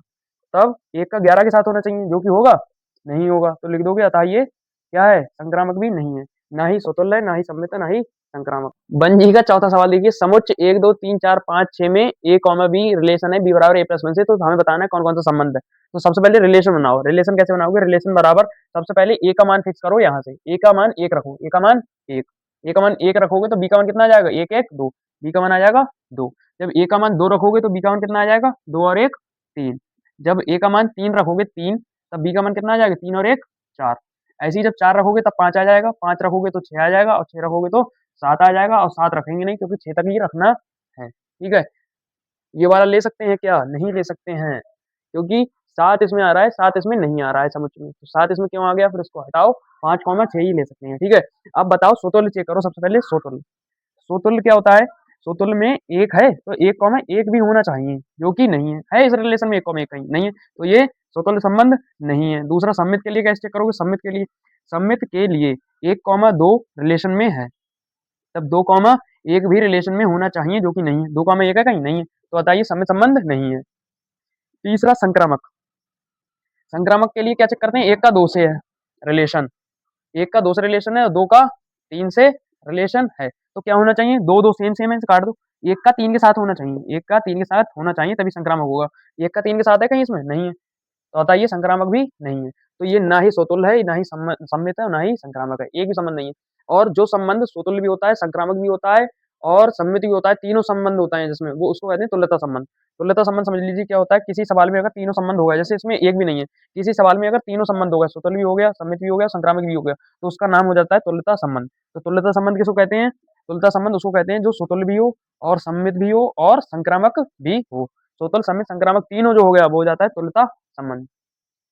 तब 1 का 11 के साथ होना चाहिए, जो कि होगा नहीं होगा, तो लिख दोगे, अतः ये क्या है, संक्रामक भी नहीं है, ना ही स्वतुल्य है, ना ही सम्मित है, ना ही संक्रामक। बंजी का चौथा सवाल देखिए, समुच्च 1 2 3 4 5 6 में a, b रिलेशन है b बराबर a प्लस 1 से, तो हमें बताना है कौन कौन सा संबंध है। तो सबसे पहले रिलेशन बनाओ, रिलेशन कैसे बनाओगे, रिलेशन बराबर सबसे पहले a का मान फिक्स करो, यहाँ से a का मान 1 रखो, a का मान 1, a का मान 1 रखोगे तो b का मान कितना आ जाएगा, 1 1 2, b का मान आ जाएगा 2, जब a का मान 2 रखोगे तो b का मान कितना आ जाएगा, 2 और 1 3, जब a का मान 3 रखोगे 3, तब b का मान कितना आ जाएगा, 3 और 1 4, ऐसे ही जब 4 रखोगे तब 5 आ जाएगा, 5 रखोगे तो 6 आ जाएगा, और 6 रखोगे तो 7 आ जाएगा, और 7 रखेंगे नहीं क्योंकि 6 तक ही रखना है, ठीक है। ये वाला ले सकते हैं क्या, नहीं ले सकते हैं, क्योंकि 7 इसमें आ रहा है, 7 इसमें नहीं आ रहा है समझ में, तो 7 इसमें क्यों आ गया, फिर इसको हटाओ, 5,6 ही ले सकते हैं, ठीक है। अब बताओ स्वतुल्य चेक करो, सबसे पहले स्वतुल्य, स्वतुल्य क्या होता है, स्वतुल्य में 1 है तो 1,1 भी होना चाहिए, जो कि नहीं है इस रिलेशन में 1,1 कहीं नहीं है, तो ये स्वतुल्य संबंध नहीं है। दूसरा सम्मित के लिए कैसे चेक करोगे, सम्मित के लिए, सम्मित के लिए 1,2 रिलेशन में है, तब 2,1 भी रिलेशन में होना चाहिए, जो कि नहीं है, 2,1 है कहीं नहीं है, तो बताइए सम्मित संबंध नहीं है। तीसरा संक्रामक, संक्रामक के लिए क्या चेक करते हैं, 1 का 2 से है रिलेशन, 1 का 2 से रिलेशन है और 2 का 3 से रिलेशन है, तो क्या होना चाहिए, 2 2 सेम सेम है, इसे काट दो, 1 का 3 के साथ होना चाहिए, 1 का 3 के साथ होना चाहिए तभी संक्रामक होगा, 1 का 3 के साथ है कहीं इसमें नहीं है, तो बताइए संक्रामक भी नहीं है। तो ये ना ही स्वतुल्य है, ना ही सम्मित है, ना ही संक्रामक है, एक भी संबंध नहीं है। और जो संबंध स्वतुल्य भी होता है, संक्रामक भी होता है, और सम्मित भी होता है, तीनों संबंध होता है जिसमें, वो उसको कहते हैं तुल्यता संबंध। तुल्यता संबंध समझ लीजिए क्या होता है, किसी सवाल में अगर तीनों संबंध हो गए, जैसे इसमें एक भी नहीं है, किसी सवाल में अगर तीनों संबंध हो गए, स्वतुल्य भी हो गया, सम्मित भी हो गया, संक्रामक भी हो गया, तो उसका नाम हो जाता है तुल्यता संबंध। तो तुल्यता संबंध किसको कहते हैं, तुल्यता संबंध उसको कहते हैं जो स्वतुल्य भी हो, और सम्मित भी हो, और संक्रामक भी हो। स्वतुल्य, सम्मित, संक्रामक तीनों जो हो गया वो हो जाता है तुल्यता संबंध।